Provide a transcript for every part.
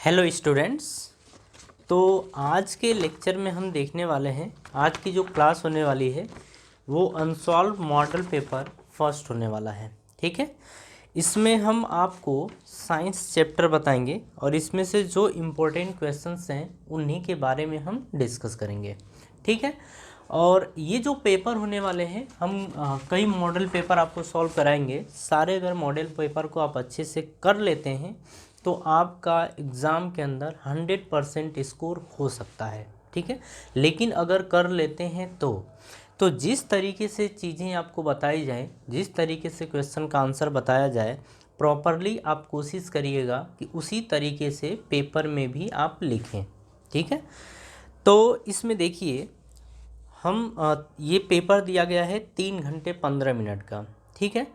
Hello students. तो आज के लेक्चर में हम देखने वाले हैं, आज की जो क्लास होने वाली है वो अनसॉल्व मॉडल पेपर फर्स्ट होने वाला है। ठीक है, इसमें हम आपको साइंस चैप्टर बताएंगे और इसमें से जो इम्पोर्टेंट क्वेश्चंस हैं उन्हीं के बारे में हम डिस्कस करेंगे। ठीक है, और ये जो पेपर होने वाले हैं हम कई मॉडल पेपर आपको सॉल्व कराएंगे। सारे अगर मॉडल पेपर को आप अच्छे से कर लेते हैं तो आपका एग्ज़ाम के अंदर 100% स्कोर हो सकता है। ठीक है, लेकिन अगर कर लेते हैं तो जिस तरीके से चीज़ें आपको बताई जाए, जिस तरीके से क्वेश्चन का आंसर बताया जाए, प्रॉपरली आप कोशिश करिएगा कि उसी तरीके से पेपर में भी आप लिखें। ठीक है, तो इसमें देखिए ये पेपर दिया गया है 3 घंटे 15 मिनट का। ठीक है,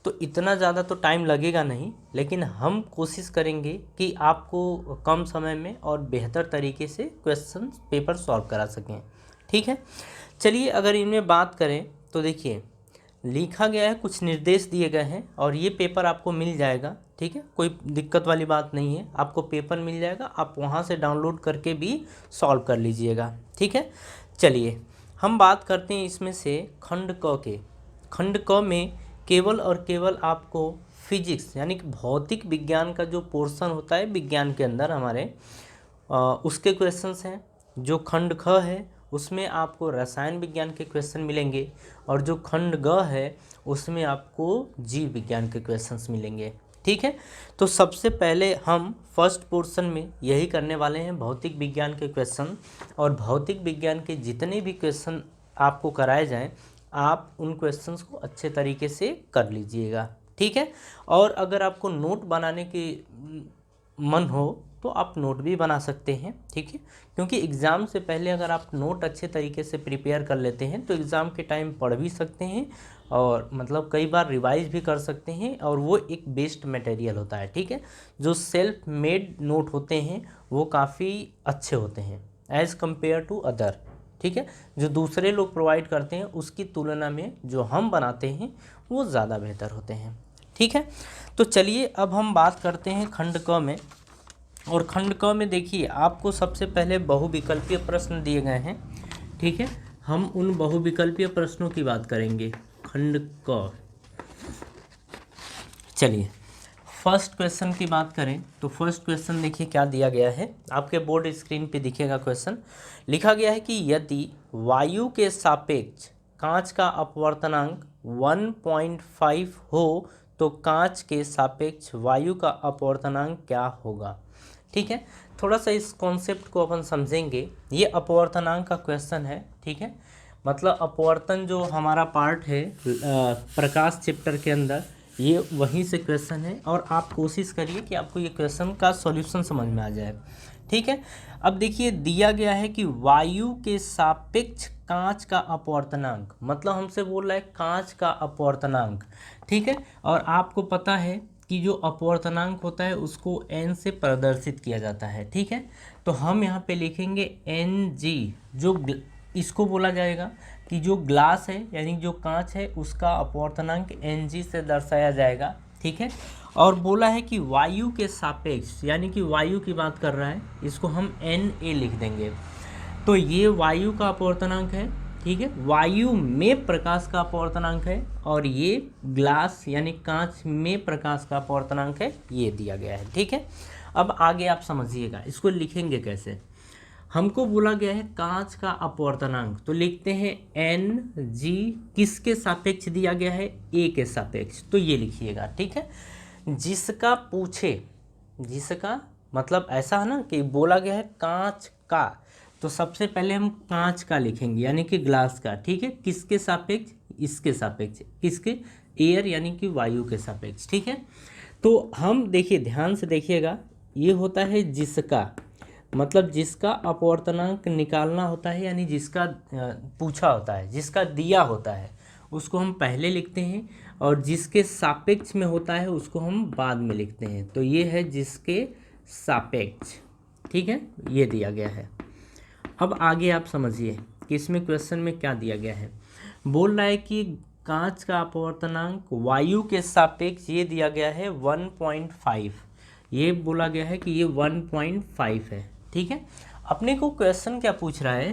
तो इतना ज़्यादा तो टाइम लगेगा नहीं, लेकिन हम कोशिश करेंगे कि आपको कम समय में और बेहतर तरीके से क्वेश्चन पेपर सॉल्व करा सकें। ठीक है, चलिए अगर इनमें बात करें तो देखिए लिखा गया है, कुछ निर्देश दिए गए हैं और ये पेपर आपको मिल जाएगा। ठीक है, कोई दिक्कत वाली बात नहीं है, आपको पेपर मिल जाएगा, आप वहाँ से डाउनलोड करके भी सॉल्व कर लीजिएगा। ठीक है, चलिए हम बात करते हैं इसमें से खंड क के। खंड क में केवल और केवल आपको फिजिक्स यानी कि भौतिक विज्ञान का जो पोर्शन होता है विज्ञान के अंदर हमारे उसके क्वेश्चंस हैं। जो खंड ख है उसमें आपको रसायन विज्ञान के क्वेश्चन मिलेंगे और जो खंड ग है उसमें आपको जीव विज्ञान के क्वेश्चंस मिलेंगे। ठीक है, तो सबसे पहले हम फर्स्ट पोर्शन में यही करने वाले हैं, भौतिक विज्ञान के क्वेश्चन। और भौतिक विज्ञान के जितने भी क्वेश्चन आपको कराए जाएं आप उन क्वेश्चंस को अच्छे तरीके से कर लीजिएगा। ठीक है, और अगर आपको नोट बनाने की मन हो तो आप नोट भी बना सकते हैं। ठीक है, क्योंकि एग्ज़ाम से पहले अगर आप नोट अच्छे तरीके से प्रिपेयर कर लेते हैं तो एग्ज़ाम के टाइम पढ़ भी सकते हैं और मतलब कई बार रिवाइज भी कर सकते हैं, और वो एक बेस्ट मटेरियल होता है। ठीक है, जो सेल्फ मेड नोट होते हैं वो काफ़ी अच्छे होते हैं एज़ कम्पेयर टू अदर। ठीक है, जो दूसरे लोग प्रोवाइड करते हैं उसकी तुलना में जो हम बनाते हैं वो ज़्यादा बेहतर होते हैं। ठीक है, तो चलिए अब हम बात करते हैं खंड क में। और खंड क में देखिए आपको सबसे पहले बहुविकल्पीय प्रश्न दिए गए हैं। ठीक है, हम उन बहुविकल्पीय प्रश्नों की बात करेंगे खंड क। चलिए फर्स्ट क्वेश्चन की बात करें तो फर्स्ट क्वेश्चन देखिए क्या दिया गया है, आपके बोर्ड स्क्रीन पे दिखेगा क्वेश्चन। लिखा गया है कि यदि वायु के सापेक्ष कांच का अपवर्तनांक 1.5 हो तो कांच के सापेक्ष वायु का अपवर्तनांक क्या होगा। ठीक है, थोड़ा सा इस कॉन्सेप्ट को अपन समझेंगे। ये अपवर्तनांक का क्वेश्चन है। ठीक है, मतलब अपवर्तन जो हमारा पार्ट है प्रकाश चैप्टर के अंदर, ये वहीं से क्वेश्चन है और आप कोशिश करिए कि आपको ये क्वेश्चन का सॉल्यूशन समझ में आ जाए। ठीक है, अब देखिए दिया गया है कि वायु के सापेक्ष कांच का अपवर्तनांक, मतलब हमसे बोल रहा है कांच का अपवर्तनांक। ठीक है, और आपको पता है कि जो अपवर्तनांक होता है उसको n से प्रदर्शित किया जाता है। ठीक है, तो हम यहाँ पे लिखेंगे Ng, जो इसको बोला जाएगा कि जो ग्लास है यानी जो कांच है उसका अपवर्तनांक Ng से दर्शाया जाएगा। ठीक है, और बोला है कि वायु के सापेक्ष यानी कि वायु की बात कर रहा है, इसको हम Na लिख देंगे। तो ये वायु का अपवर्तनांक है। ठीक है, वायु में प्रकाश का अपवर्तनांक है और ये ग्लास यानी कांच में प्रकाश का अपवर्तनांक है, ये दिया गया है। ठीक है, अब आगे आप समझिएगा इसको लिखेंगे कैसे। हमको बोला गया है कांच का अपवर्तनांक, तो लिखते हैं Ng, किसके सापेक्ष दिया गया है, A के सापेक्ष, तो ये लिखिएगा। ठीक है, जिसका पूछे, जिसका मतलब ऐसा है ना कि बोला गया है कांच का, तो सबसे पहले हम कांच का लिखेंगे यानी कि ग्लास का। ठीक है, किसके सापेक्ष, इसके सापेक्ष, किसके, एयर यानी कि वायु के सापेक्ष। ठीक है, तो हम देखिए ध्यान से देखिएगा, ये होता है जिसका, मतलब जिसका अपवर्तनांक निकालना होता है यानी जिसका पूछा होता है, जिसका दिया होता है उसको हम पहले लिखते हैं और जिसके सापेक्ष में होता है उसको हम बाद में लिखते हैं। तो ये है जिसके सापेक्ष। ठीक है, ये दिया गया है। अब आगे आप समझिए कि इसमें क्वेश्चन में क्या दिया गया है। बोल रहा है कि कांच का अपवर्तनांक वायु के सापेक्ष ये दिया गया है 1.5, ये बोला गया है कि ये 1.5 है। ठीक है, अपने को क्वेश्चन क्या पूछ रहा है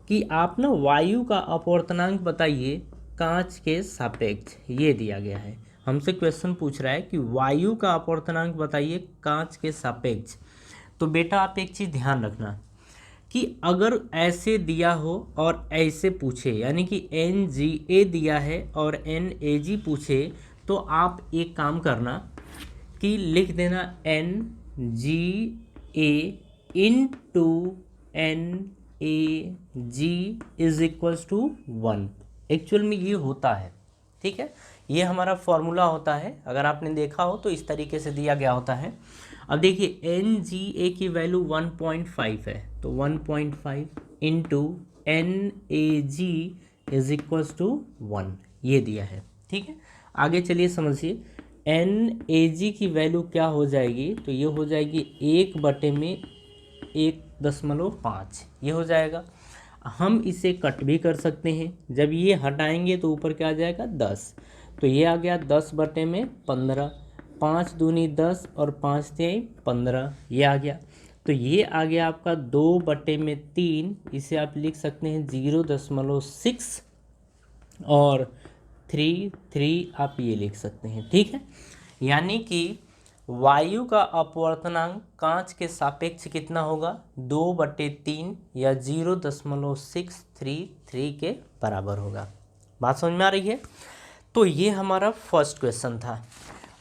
कि आप ना वायु का अपवर्तनांक बताइए कांच के सापेक्ष, ये दिया गया है। हमसे क्वेश्चन पूछ रहा है कि वायु का अपवर्तनांक बताइए कांच के सापेक्ष। तो बेटा आप एक चीज़ ध्यान रखना कि अगर ऐसे दिया हो और ऐसे पूछे, यानी कि NGA दिया है और NAG पूछे, तो आप एक काम करना कि लिख देना NGA into NAG is equals to 1। Actual में ये होता है, ठीक है, ये हमारा फॉर्मूला होता है। अगर आपने देखा हो तो इस तरीके से दिया गया होता है। अब देखिए NGA की वैल्यू 1.5 है, तो 1.5 into NAG is equals to 1, ये दिया है। ठीक है, आगे चलिए समझिए। NAG की वैल्यू क्या हो जाएगी, तो ये हो जाएगी 1/1.5, ये हो जाएगा। हम इसे कट भी कर सकते हैं, जब ये हटाएंगे तो ऊपर क्या आ जाएगा 10, तो ये आ गया 10/15, 5 दूनी 10 और 5 तिहाई 15, ये आ गया। तो ये आ गया आपका 2/3, इसे आप लिख सकते हैं 0.6 और 3 आप ये लिख सकते हैं। ठीक है, यानी कि वायु का अपवर्तनांक कांच के सापेक्ष कितना होगा, 2/3 या 0.633 के बराबर होगा। बात समझ में आ रही है। तो ये हमारा फर्स्ट क्वेश्चन था।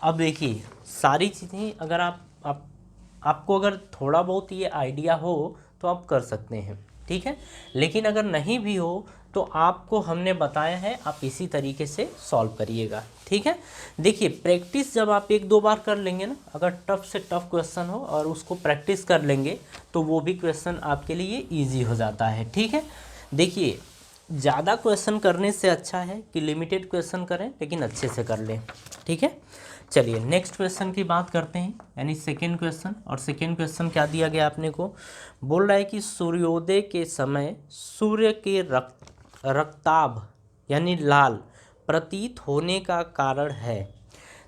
अब देखिए सारी चीज़ें अगर आपको अगर थोड़ा बहुत ये आइडिया हो तो आप कर सकते हैं, ठीक है, लेकिन अगर नहीं भी हो तो आपको हमने बताया है, आप इसी तरीके से सॉल्व करिएगा। ठीक है, देखिए प्रैक्टिस जब आप 1-2 बार कर लेंगे ना, अगर टफ से टफ क्वेश्चन हो और उसको प्रैक्टिस कर लेंगे तो वो भी क्वेश्चन आपके लिए ईजी हो जाता है। ठीक है, देखिए ज़्यादा क्वेश्चन करने से अच्छा है कि लिमिटेड क्वेश्चन करें लेकिन अच्छे से कर लें। ठीक है, चलिए नेक्स्ट क्वेश्चन की बात करते हैं, यानी सेकेंड क्वेश्चन। और सेकेंड क्वेश्चन क्या दिया गया आपने को, बोल रहा है कि सूर्योदय के समय सूर्य के रक्ताभ यानी लाल प्रतीत होने का कारण है।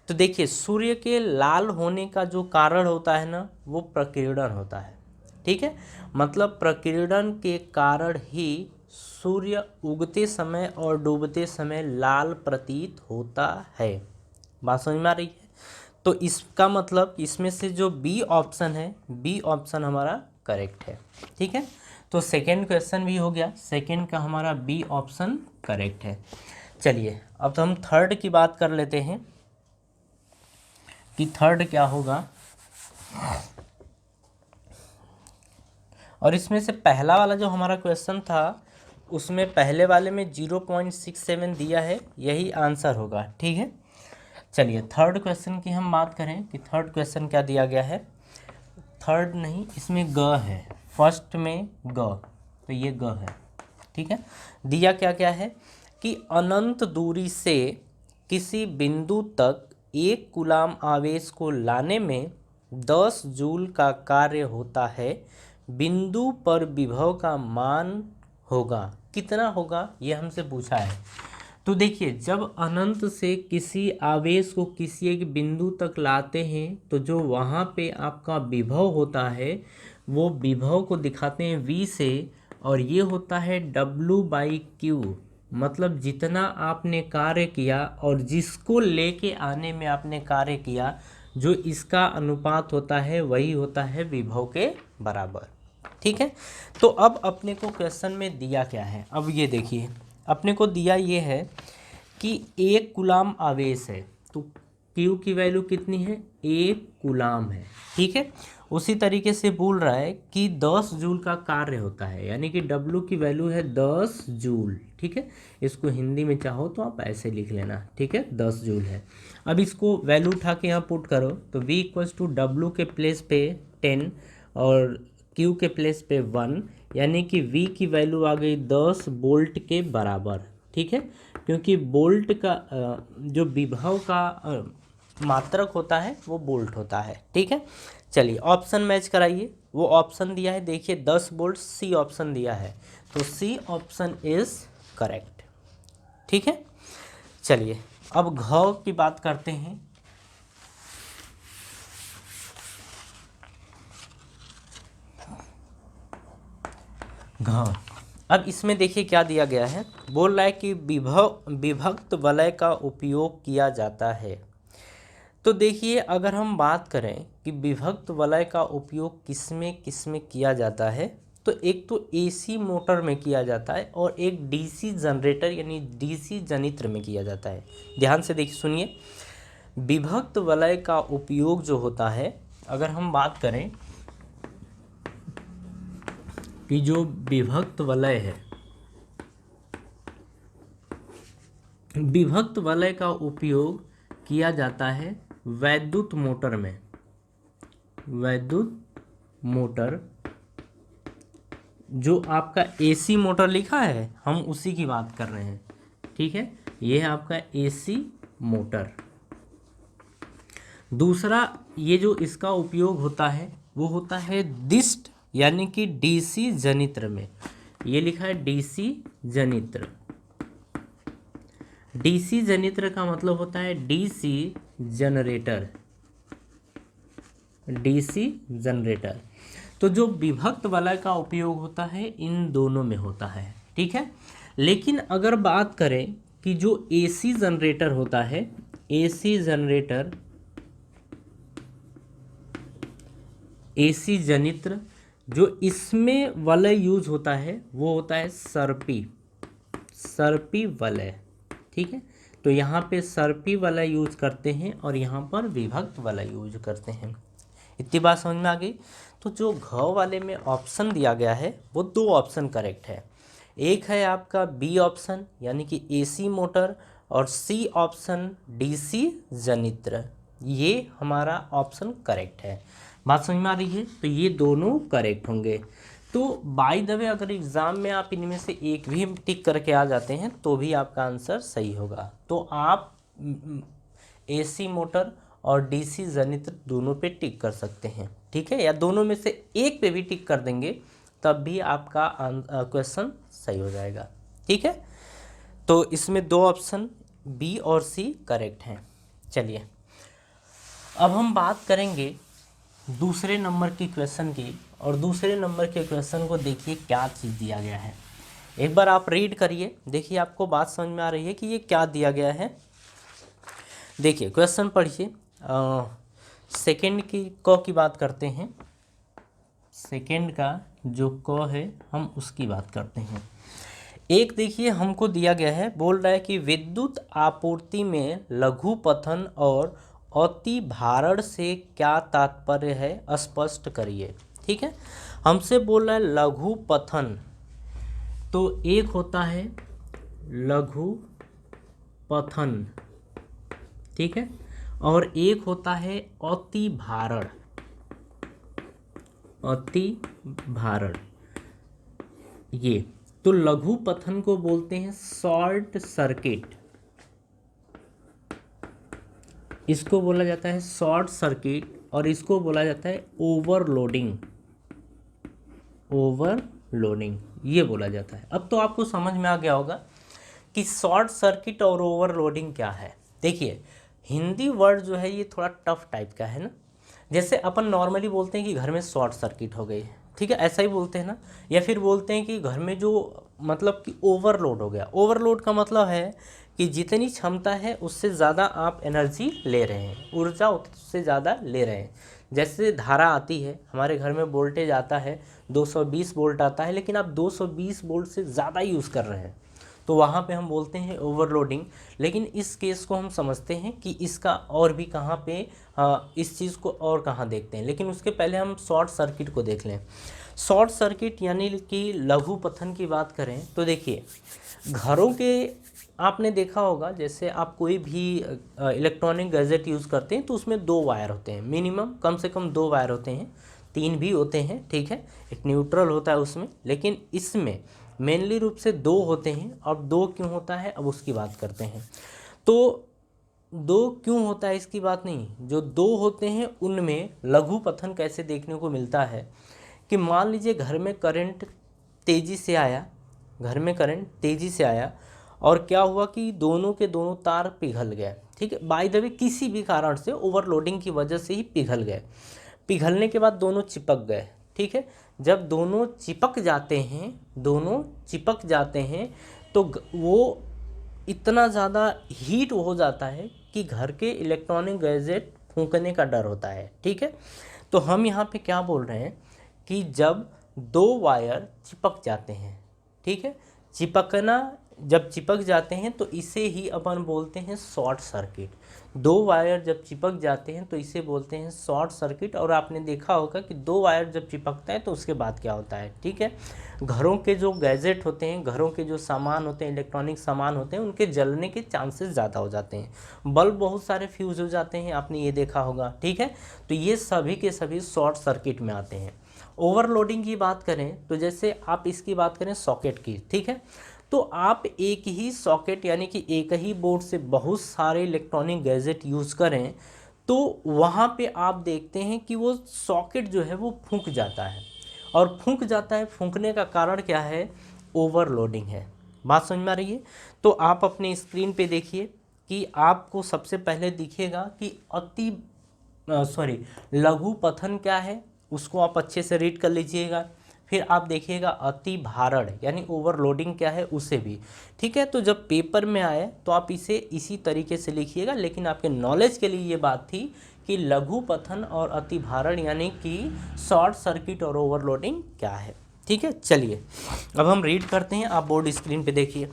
तो देखिए सूर्य के लाल होने का जो कारण होता है ना, वो प्रकीर्णन होता है। ठीक है, मतलब प्रकीर्णन के कारण ही सूर्य उगते समय और डूबते समय लाल प्रतीत होता है। बात समझ में आ रही है। तो इसका मतलब इसमें से जो बी ऑप्शन है, बी ऑप्शन हमारा करेक्ट है। ठीक है, तो सेकेंड क्वेश्चन भी हो गया, सेकेंड का हमारा बी ऑप्शन करेक्ट है। चलिए अब तो हम थर्ड की बात कर लेते हैं कि थर्ड क्या होगा। और इसमें से पहला वाला जो हमारा क्वेश्चन था उसमें पहले वाले में 0.67 दिया है, यही आंसर होगा। ठीक है, चलिए थर्ड क्वेश्चन की हम बात करें कि थर्ड क्वेश्चन क्या दिया गया है। थर्ड नहीं, इसमें ग है, फर्स्ट में ग, तो ये ग है। ठीक है, दिया क्या क्या है कि अनंत दूरी से किसी बिंदु तक 1 कूलाम आवेश को लाने में 10 जूल का कार्य होता है। बिंदु पर विभव का मान होगा, कितना होगा ये हमसे पूछा है। तो देखिए जब अनंत से किसी आवेश को किसी एक बिंदु तक लाते हैं तो जो वहाँ पे आपका विभव होता है वो विभव को दिखाते हैं V से, और ये होता है W/Q, मतलब जितना आपने कार्य किया और जिसको लेके आने में आपने कार्य किया, जो इसका अनुपात होता है वही होता है विभव के बराबर। ठीक है, तो अब अपने को क्वेश्चन में दिया क्या है, अब ये देखिए अपने को दिया ये है कि 1 कूलाम आवेश है, तो Q की वैल्यू कितनी है, 1 कूलाम है। ठीक है, उसी तरीके से बोल रहा है कि 10 जूल का कार्य होता है, यानी कि W की वैल्यू है 10 जूल। ठीक है, इसको हिंदी में चाहो तो आप ऐसे लिख लेना। ठीक है, 10 जूल है। अब इसको वैल्यू उठा के यहाँ पुट करो तो V = W के प्लेस पे 10 और Q के प्लेस पे 1, यानी कि V की वैल्यू आ गई 10 वोल्ट के बराबर। ठीक है, क्योंकि वोल्ट का जो विभव का मात्रक होता है वो वोल्ट होता है। ठीक है, चलिए ऑप्शन मैच कराइए। वो ऑप्शन दिया है देखिए 10 वोल्ट, सी ऑप्शन दिया है, तो सी ऑप्शन इज करेक्ट। ठीक है, चलिए अब घ की बात करते हैं। घ। अब इसमें देखिए क्या दिया गया है, बोल रहा है कि विभक्त वलय का उपयोग किया जाता है। तो देखिए अगर हम बात करें कि विभक्त वलय का उपयोग किसमें किया जाता है, तो एक तो एसी मोटर में किया जाता है और एक डीसी जनरेटर यानी डीसी जनित्र में किया जाता है। ध्यान से देखिए सुनिए, विभक्त वलय का उपयोग जो होता है, अगर हम बात करें कि जो विभक्त वलय है, विभक्त वलय का उपयोग किया जाता है वैद्युत मोटर में। वैद्युत मोटर, जो आपका एसी मोटर लिखा है हम उसी की बात कर रहे हैं, ठीक है, ये है आपका एसी मोटर। दूसरा ये जो इसका उपयोग होता है वो होता है डिस्ट यानी कि डीसी जनित्र में। ये लिखा है डीसी जनित्र। डीसी जनित्र का मतलब होता है डीसी जनरेटर। DC generator. तो जो विभक्त वलय का उपयोग होता है इन दोनों में होता है, ठीक है। लेकिन अगर बात करें कि जो एसी जनरेटर होता है, एसी जनरेटर, एसी जनित्र, जो इसमें वलय यूज होता है वो होता है सर्पी, सर्पी वलय, ठीक है। तो यहाँ पे सर्पी वलय यूज करते हैं और यहाँ पर विभक्त वलय यूज करते हैं। इतनी बात समझ में आ गई। तो जो घ वाले में ऑप्शन दिया गया है वो दो ऑप्शन करेक्ट है। एक है आपका बी ऑप्शन यानी कि एसी मोटर, और सी ऑप्शन डीसी जनित्र। ये हमारा ऑप्शन करेक्ट है। बात समझ में आ रही है। तो ये दोनों करेक्ट होंगे। तो बाय द वे अगर एग्ज़ाम में आप इनमें से एक भी टिक करके आ जाते हैं तो भी आपका आंसर सही होगा। तो आप एसी मोटर और डीसी जनित्र दोनों पे टिक कर सकते हैं, ठीक है, या दोनों में से एक पे भी टिक कर देंगे तब भी आपका क्वेश्चन सही हो जाएगा, ठीक है। तो इसमें दो ऑप्शन बी और सी करेक्ट हैं। चलिए अब हम बात करेंगे दूसरे नंबर की क्वेश्चन की, और दूसरे नंबर के क्वेश्चन को देखिए क्या चीज़ दिया गया है। एक बार आप रीड करिए, देखिए आपको बात समझ में आ रही है कि ये क्या दिया गया है। देखिए क्वेश्चन पढ़िए। सेकंड की क की बात करते हैं। सेकंड का जो क है हम उसकी बात करते हैं। एक देखिए हमको दिया गया है, बोल रहा है कि विद्युत आपूर्ति में लघु पथन और अति भारण से क्या तात्पर्य है, स्पष्ट करिए, ठीक है। हमसे बोल रहा है लघु पथन, तो एक होता है लघु पथन, ठीक है, और एक होता है अति भारण। अति भारण, ये तो लघु पथन को बोलते हैं शॉर्ट सर्किट, इसको बोला जाता है शॉर्ट सर्किट, और इसको बोला जाता है ओवरलोडिंग। ओवरलोडिंग ये बोला जाता है। अब तो आपको समझ में आ गया होगा कि शॉर्ट सर्किट और ओवरलोडिंग क्या है। देखिए हिंदी वर्ड जो है ये थोड़ा टफ टाइप का है ना। जैसे अपन नॉर्मली बोलते हैं कि घर में शॉर्ट सर्किट हो गई, ठीक है, ऐसा ही बोलते हैं ना। या फिर बोलते हैं कि घर में जो मतलब कि ओवरलोड हो गया। ओवरलोड का मतलब है कि जितनी क्षमता है उससे ज़्यादा आप एनर्जी ले रहे हैं, ऊर्जा उससे ज़्यादा ले रहे हैं। जैसे धारा आती है, हमारे घर में वोल्टेज आता है 220 वोल्ट आता है, लेकिन आप 220 वोल्ट से ज़्यादा यूज़ कर रहे हैं, तो वहाँ पे हम बोलते हैं ओवरलोडिंग। लेकिन इस केस को हम समझते हैं कि इसका और भी कहाँ पे इस चीज़ को और कहाँ देखते हैं, लेकिन उसके पहले हम शॉर्ट सर्किट को देख लें। शॉर्ट सर्किट यानी कि लघु पथन की बात करें तो देखिए घरों के आपने देखा होगा, जैसे आप कोई भी इलेक्ट्रॉनिक गैजेट यूज़ करते हैं तो उसमें दो वायर होते हैं, मिनिमम कम से कम दो वायर होते हैं, तीन भी होते हैं, ठीक है, एक न्यूट्रल होता है उसमें, लेकिन इसमें मेनली रूप से दो होते हैं। अब दो क्यों होता है अब उसकी बात करते हैं। तो दो क्यों होता है इसकी बात नहीं, जो दो होते हैं उनमें लघु पथन कैसे देखने को मिलता है कि मान लीजिए घर में करंट तेज़ी से आया, घर में करंट तेज़ी से आया और क्या हुआ कि दोनों के दोनों तार पिघल गए, ठीक है, बाय द वे किसी भी कारण से ओवरलोडिंग की वजह से ही पिघल गए। पिघलने के बाद दोनों चिपक गए, ठीक है। जब दोनों चिपक जाते हैं तो वो इतना ज़्यादा हीट हो जाता है कि घर के इलेक्ट्रॉनिक गैजेट फूंकने का डर होता है, ठीक है। तो हम यहाँ पे क्या बोल रहे हैं कि जब दो वायर चिपक जाते हैं, ठीक है, जब चिपक जाते हैं तो इसे ही अपन बोलते हैं शॉर्ट सर्किट। दो वायर जब चिपक जाते हैं तो इसे बोलते हैं शॉर्ट सर्किट। और आपने देखा होगा कि दो वायर जब चिपकता है तो उसके बाद क्या होता है, ठीक है। घरों के जो गैजेट होते हैं, घरों के जो सामान होते हैं, इलेक्ट्रॉनिक सामान होते हैं, उनके जलने के चांसेस ज़्यादा हो जाते हैं। बल्ब बहुत सारे फ्यूज़ हो जाते हैं, आपने ये देखा होगा, ठीक है। तो ये सभी के सभी शॉर्ट सर्किट में आते हैं। ओवरलोडिंग की बात करें तो जैसे आप इसकी बात करें सॉकेट की, ठीक है, तो आप एक ही सॉकेट यानी कि एक ही बोर्ड से बहुत सारे इलेक्ट्रॉनिक गैजेट यूज़ करें तो वहाँ पे आप देखते हैं कि वो सॉकेट जो है वो फूंक जाता है। और फूंक जाता है, फूंकने का कारण क्या है, ओवरलोडिंग है। बात समझ में आ रही है। तो आप अपने स्क्रीन पे देखिए कि आपको सबसे पहले दिखेगा कि लघु पतन क्या है, उसको आप अच्छे से रीड कर लीजिएगा। फिर आप देखिएगा अति भारण यानी ओवरलोडिंग क्या है उसे भी, ठीक है। तो जब पेपर में आए तो आप इसे इसी तरीके से लिखिएगा, लेकिन आपके नॉलेज के लिए ये बात थी कि लघु पतन और अति भारण यानी कि शॉर्ट सर्किट और ओवरलोडिंग क्या है, ठीक है। चलिए अब हम रीड करते हैं, आप बोर्ड स्क्रीन पे देखिए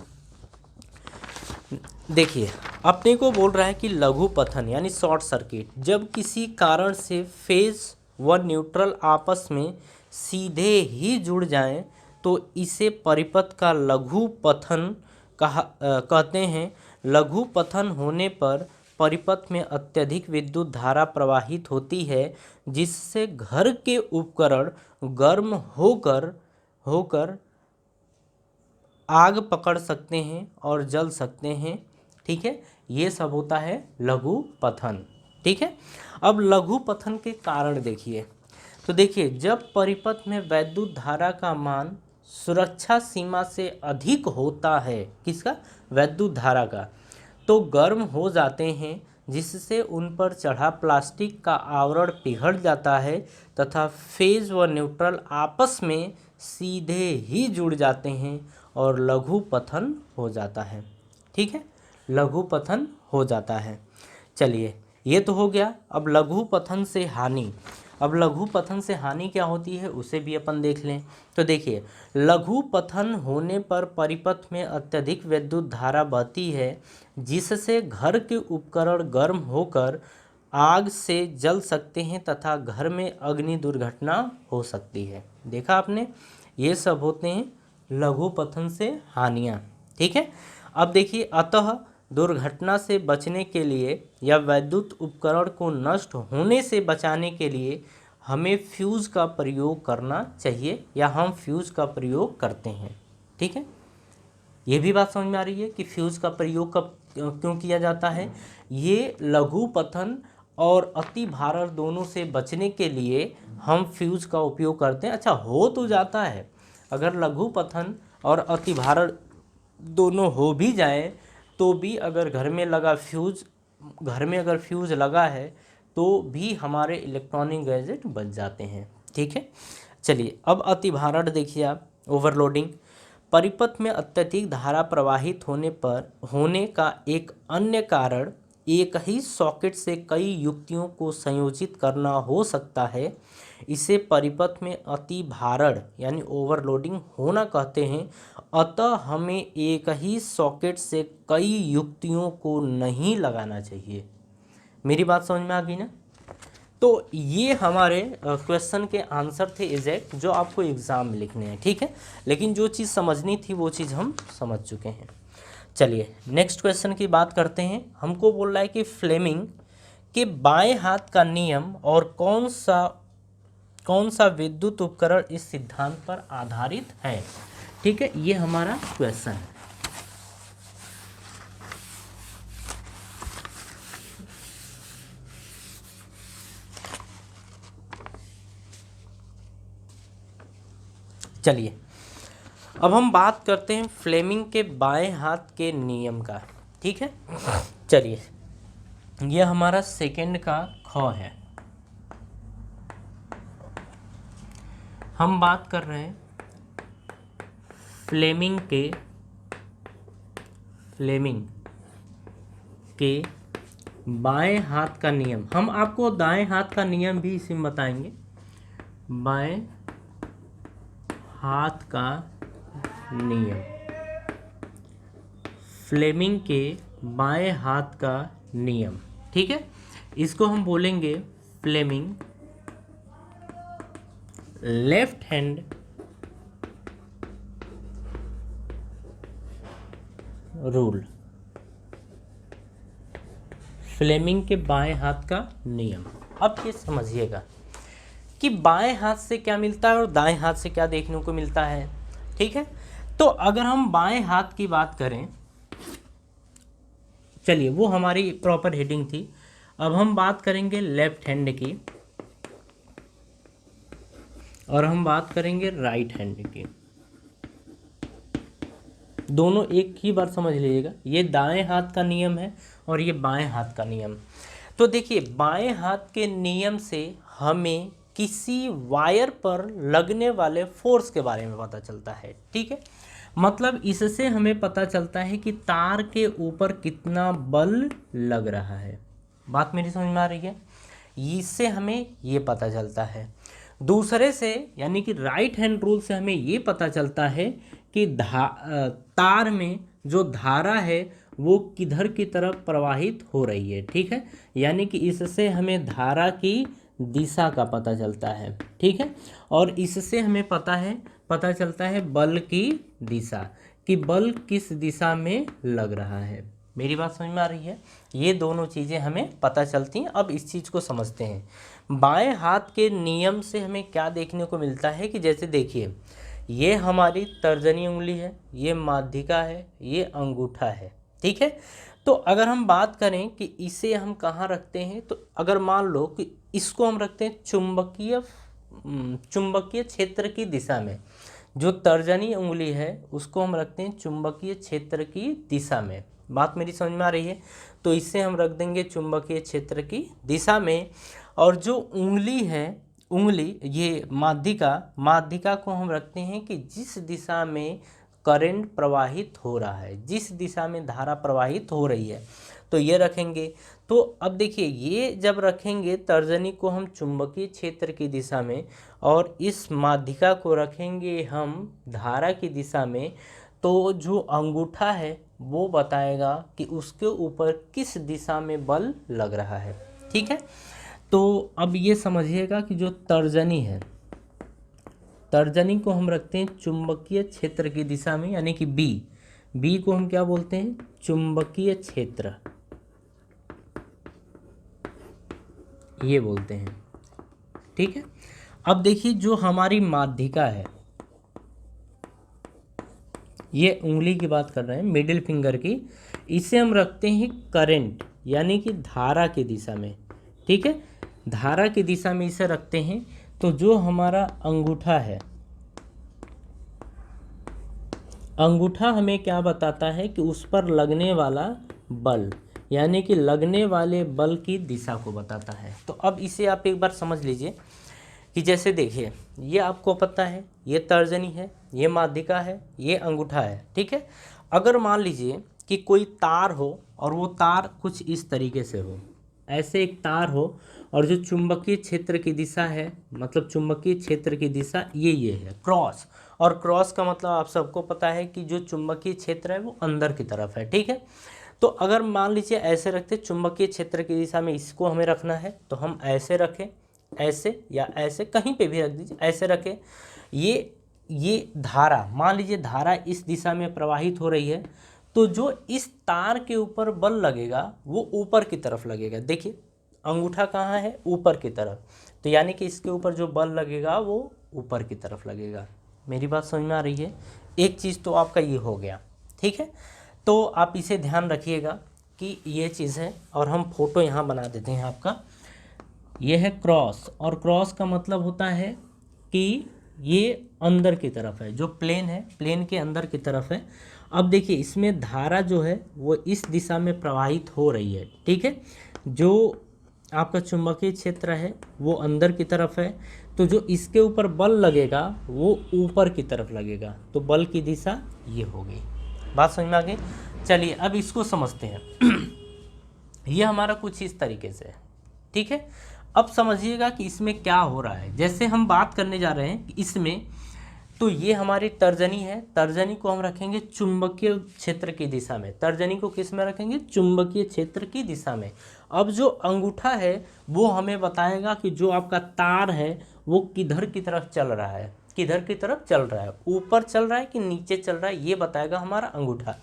अपने को बोल रहा है कि लघु पतन यानी शॉर्ट सर्किट जब किसी कारण से फेज व न्यूट्रल आपस में सीधे ही जुड़ जाएं तो इसे परिपथ का लघु पतन कहते हैं। लघु पतन होने पर परिपथ में अत्यधिक विद्युत धारा प्रवाहित होती है जिससे घर के उपकरण गर्म होकर आग पकड़ सकते हैं और जल सकते हैं, ठीक है। ये सब होता है लघु पतन, ठीक है। अब लघु पतन के कारण देखिए, तो देखिए जब परिपथ में वैद्युत धारा का मान सुरक्षा सीमा से अधिक होता है, किसका, वैद्युत धारा का, तो गर्म हो जाते हैं जिससे उन पर चढ़ा प्लास्टिक का आवरण पिघल जाता है तथा फेज व न्यूट्रल आपस में सीधे ही जुड़ जाते हैं और लघु पतन हो जाता है, ठीक है। लघु पतन हो जाता है। चलिए ये तो हो गया। अब लघु पतन से हानि, अब लघु पतन से हानि क्या होती है उसे भी अपन देख लें। तो देखिए लघु पतन होने पर परिपथ में अत्यधिक विद्युत धारा बहती है जिससे घर के उपकरण गर्म होकर आग से जल सकते हैं तथा घर में अग्नि दुर्घटना हो सकती है। देखा आपने, ये सब होते हैं लघु पतन से हानियाँ, ठीक है। अब देखिए अतः दुर्घटना से बचने के लिए या वैद्युत उपकरण को नष्ट होने से बचाने के लिए हमें फ्यूज़ का प्रयोग करना चाहिए या हम फ्यूज़ का प्रयोग करते हैं, ठीक है। ये भी बात समझ में आ रही है कि फ्यूज़ का प्रयोग कब क्यों किया जाता है। ये लघु पतन और अति भारण दोनों से बचने के लिए हम फ्यूज़ का उपयोग करते हैं। अच्छा हो तो जाता है, अगर लघु पतन और अति भारण दोनों हो भी जाए तो भी अगर घर में अगर फ्यूज़ लगा है तो भी हमारे इलेक्ट्रॉनिक गैजेट बच जाते हैं, ठीक है। चलिए अब अति भारण देखिए आप, ओवरलोडिंग। परिपथ में अत्यधिक धारा प्रवाहित होने का एक अन्य कारण एक ही सॉकेट से कई युक्तियों को संयोजित करना हो सकता है। इसे परिपथ में अति भारण यानी ओवरलोडिंग होना कहते हैं। अतः हमें एक ही सॉकेट से कई युक्तियों को नहीं लगाना चाहिए। मेरी बात समझ में आ गई ना। तो ये हमारे क्वेश्चन के आंसर थे एग्जैक्ट जो आपको एग्ज़ाम में लिखने हैं, ठीक है। लेकिन जो चीज़ समझनी थी वो चीज़ हम समझ चुके हैं। चलिए नेक्स्ट क्वेश्चन की बात करते हैं। हमको बोल रहा है कि फ्लेमिंग के बाएं हाथ का नियम और कौन सा विद्युत उपकरण इस सिद्धांत पर आधारित है, ठीक है। ये हमारा क्वेश्चन है। चलिए अब हम बात करते हैं फ्लेमिंग के बाएं हाथ के नियम का, ठीक है। चलिए ये हमारा सेकंड का ख है। हम बात कर रहे हैं फ्लेमिंग के बाएं हाथ का नियम। हम आपको दाएं हाथ का नियम भी इसी में बताएंगे। बाएं हाथ का नियम, फ्लेमिंग के बाएं हाथ का नियम, ठीक है। इसको हम बोलेंगे Fleming left hand rule. Fleming के बाएं हाथ का नियम। अब ये समझिएगा कि बाएं हाथ से क्या मिलता है और दाएं हाथ से क्या देखने को मिलता है, ठीक है। तो अगर हम बाएं हाथ की बात करें, चलिए वो हमारी प्रॉपर हेडिंग थी। अब हम बात करेंगे लेफ्ट हैंड की और हम बात करेंगे राइट हैंड की। दोनों एक ही बार समझ लीजिएगा, ये दाएं हाथ का नियम है और ये बाएं हाथ का नियम। तो देखिए बाएं हाथ के नियम से हमें किसी वायर पर लगने वाले फोर्स के बारे में पता चलता है, ठीक है। मतलब इससे हमें पता चलता है कि तार के ऊपर कितना बल लग रहा है। बात मेरी समझ में आ रही है? इससे हमें ये पता चलता है। दूसरे से यानी कि राइट हैंड रूल से हमें ये पता चलता है कि तार में जो धारा है वो किधर की तरफ प्रवाहित हो रही है, ठीक है। यानी कि इससे हमें धारा की दिशा का पता चलता है, ठीक है। और इससे हमें पता चलता है बल की दिशा, कि बल किस दिशा में लग रहा है। मेरी बात समझ में आ रही है? ये दोनों चीज़ें हमें पता चलती हैं। अब इस चीज़ को समझते हैं। बाएं हाथ के नियम से हमें क्या देखने को मिलता है कि जैसे देखिए ये हमारी तर्जनी उंगली है, ये माध्यिका है, ये अंगूठा है, ठीक है। तो अगर हम बात करें कि इसे हम कहाँ रखते हैं, तो अगर मान लो कि इसको हम रखते हैं चुंबकीय क्षेत्र की दिशा में। जो तर्जनी उंगली है उसको हम रखते हैं चुंबकीय क्षेत्र की दिशा में। बात मेरी समझ में आ रही है? तो इससे हम रख देंगे चुंबकीय क्षेत्र की दिशा में। और जो उंगली है, ये माध्यिका को हम रखते हैं कि जिस दिशा में करंट प्रवाहित हो रहा है, जिस दिशा में धारा प्रवाहित हो रही है, तो ये रखेंगे। तो अब देखिए ये जब रखेंगे तर्जनी को हम चुंबकीय क्षेत्र की दिशा में और इस माध्यिका को रखेंगे हम धारा की दिशा में, तो जो अंगूठा है वो बताएगा कि उसके ऊपर किस दिशा में बल लग रहा है, ठीक है। तो अब ये समझिएगा कि जो तर्जनी है, तर्जनी को हम रखते हैं चुंबकीय क्षेत्र की दिशा में, यानी कि बी को हम क्या बोलते हैं? चुंबकीय क्षेत्र, ये बोलते हैं, ठीक है। अब देखिए जो हमारी माध्यिका है, ये उंगली की बात कर रहे हैं, मिडिल फिंगर की, इसे हम रखते हैं करंट यानी कि धारा की दिशा में, ठीक है। धारा की दिशा में इसे रखते हैं। तो जो हमारा अंगूठा है, अंगूठा हमें क्या बताता है कि उस पर लगने वाला बल, यानी कि लगने वाले बल की दिशा को बताता है। तो अब इसे आप एक बार समझ लीजिए कि जैसे देखिए ये आपको पता है, ये तर्जनी है, ये माध्यिका है, ये अंगूठा है, ठीक है। अगर मान लीजिए कि कोई तार हो और वो तार कुछ इस तरीके से हो, ऐसे एक तार हो और जो चुंबकीय क्षेत्र की दिशा है, मतलब चुंबकीय क्षेत्र की दिशा ये है क्रॉस। और क्रॉस का मतलब आप सबको पता है कि जो चुंबकीय क्षेत्र है वो अंदर की तरफ है, ठीक है। तो अगर मान लीजिए ऐसे रखते चुंबकीय क्षेत्र की दिशा में, इसको हमें रखना है तो हम ऐसे रखें, ऐसे या ऐसे कहीं पे भी रख दीजिए, ऐसे रखें। ये धारा, मान लीजिए धारा इस दिशा में प्रवाहित हो रही है, तो जो इस तार के ऊपर बल लगेगा वो ऊपर की तरफ लगेगा। देखिए अंगूठा कहाँ है? ऊपर की तरफ। तो यानी कि इसके ऊपर जो बल लगेगा वो ऊपर की तरफ लगेगा। मेरी बात समझ में आ रही है? एक चीज़ तो आपका ये हो गया, ठीक है। तो आप इसे ध्यान रखिएगा कि ये चीज़ है। और हम फोटो यहाँ बना देते हैं आपका। ये है क्रॉस, और क्रॉस का मतलब होता है कि ये अंदर की तरफ है, जो प्लेन है प्लेन के अंदर की तरफ है। अब देखिए इसमें धारा जो है वो इस दिशा में प्रवाहित हो रही है, ठीक है। जो आपका चुंबकीय क्षेत्र है वो अंदर की तरफ है, तो जो इसके ऊपर बल लगेगा वो ऊपर की तरफ लगेगा, तो बल की दिशा ये होगी। बात समझ में आ गई। चलिए अब इसको समझते हैं। ये हमारा कुछ इस तरीके से है, ठीक है। अब समझिएगा कि इसमें क्या हो रहा है। जैसे हम बात करने जा रहे हैं इसमें, तो ये हमारी तर्जनी है, तर्जनी को हम रखेंगे चुंबकीय क्षेत्र की दिशा में। तर्जनी को किस में रखेंगे? चुंबकीय क्षेत्र की दिशा में। अब जो अंगूठा है वो हमें बताएगा कि जो आपका तार है वो किधर की तरफ चल रहा है, किधर की तरफ चल रहा है, ऊपर चल रहा है कि नीचे चल रहा है, ये बताएगा हमारा अंगूठा।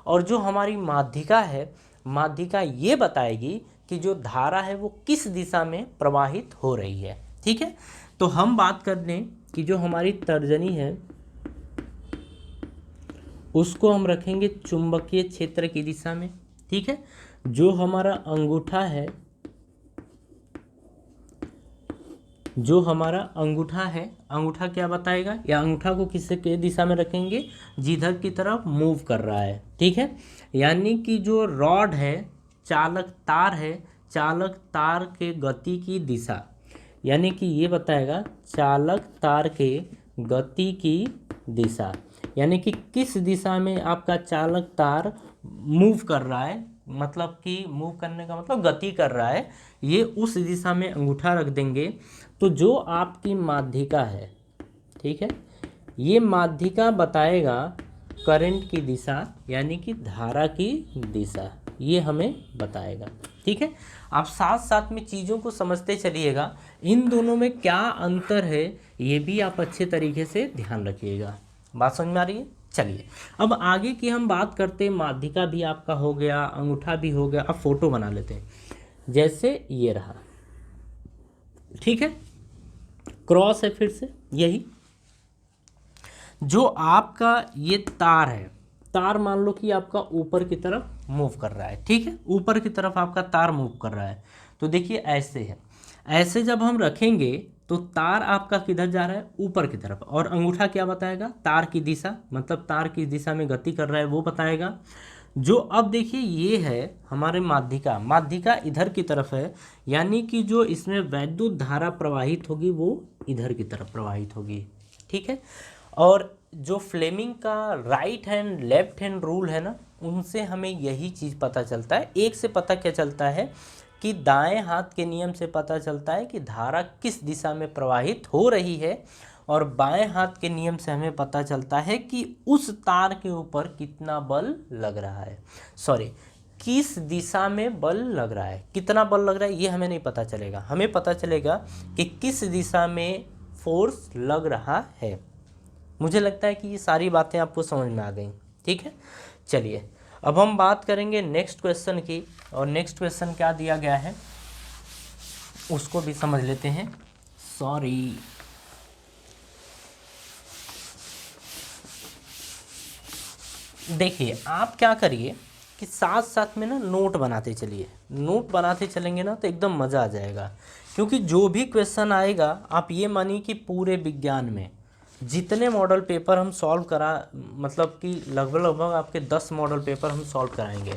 और जो हमारी माध्यिका है, माध्यिका ये बताएगी कि जो धारा है वो किस दिशा में प्रवाहित हो रही है, ठीक है। तो हम बात कर लें कि जो हमारी तर्जनी है उसको हम रखेंगे चुंबकीय क्षेत्र की दिशा में, ठीक है। जो हमारा अंगूठा है, जो हमारा अंगूठा है, अंगूठा क्या बताएगा, या अंगूठा को किस के दिशा में रखेंगे? जिधर की तरफ मूव कर रहा है, ठीक है। यानी कि जो रॉड है, चालक तार है, चालक तार के गति की दिशा, यानी कि ये बताएगा चालक तार के गति की दिशा, यानी कि किस दिशा में आपका चालक तार मूव कर रहा है, मतलब कि मूव करने का मतलब गति कर रहा है, ये उस दिशा में अंगूठा रख देंगे। तो जो आपकी माध्यिका है, ठीक है, ये माध्यिका बताएगा करंट की दिशा, यानी कि धारा की दिशा, ये हमें बताएगा, ठीक है। आप साथ साथ में चीज़ों को समझते चलिएगा, इन दोनों में क्या अंतर है ये भी आप अच्छे तरीके से ध्यान रखिएगा। बात समझ में आ रही है। चलिए अब आगे की हम बात करते हैं। माध्यिका भी आपका हो गया, अंगूठा भी हो गया। अब फोटो बना लेते हैं, जैसे ये रहा, ठीक है, क्रॉस है, फिर से यही जो आपका ये तार है, तार मान लो कि आपका ऊपर की तरफ मूव कर रहा है, ठीक है, ऊपर की तरफ आपका तार मूव कर रहा है। तो देखिए ऐसे है, ऐसे जब हम रखेंगे तो तार आपका किधर जा रहा है? ऊपर की तरफ। और अंगूठा क्या बताएगा? तार की दिशा, मतलब तार की दिशा में गति कर रहा है वो बताएगा। जो अब देखिए ये है हमारे माध्यिका, माध्यिका इधर की तरफ है, यानी कि जो इसमें वैद्युत धारा प्रवाहित होगी वो इधर की तरफ प्रवाहित होगी, ठीक है। और जो फ्लेमिंग का right hand left hand rule है ना, उनसे हमें यही चीज़ पता चलता है। एक से पता क्या चलता है कि दाएं हाथ के नियम से पता चलता है कि धारा किस दिशा में प्रवाहित हो रही है, और बाएं हाथ के नियम से हमें पता चलता है कि उस तार के ऊपर कितना बल लग रहा है, सॉरी किस दिशा में बल लग रहा है, कितना बल लग रहा है ये हमें नहीं पता चलेगा। हमें पता चलेगा कि किस दिशा में फोर्स लग रहा है। मुझे लगता है कि ये सारी बातें आपको समझ में आ गई, ठीक है। चलिए अब हम बात करेंगे नेक्स्ट क्वेश्चन की, और नेक्स्ट क्वेश्चन क्या दिया गया है उसको भी समझ लेते हैं। सॉरी, देखिए आप क्या करिए कि साथ साथ में ना नोट बनाते चलिए, नोट बनाते चलेंगे ना तो एकदम मज़ा आ जाएगा। क्योंकि जो भी क्वेश्चन आएगा आप ये मानिए कि पूरे विज्ञान में जितने मॉडल पेपर हम सॉल्व करा, मतलब कि लगभग आपके 10 मॉडल पेपर हम सॉल्व कराएंगे,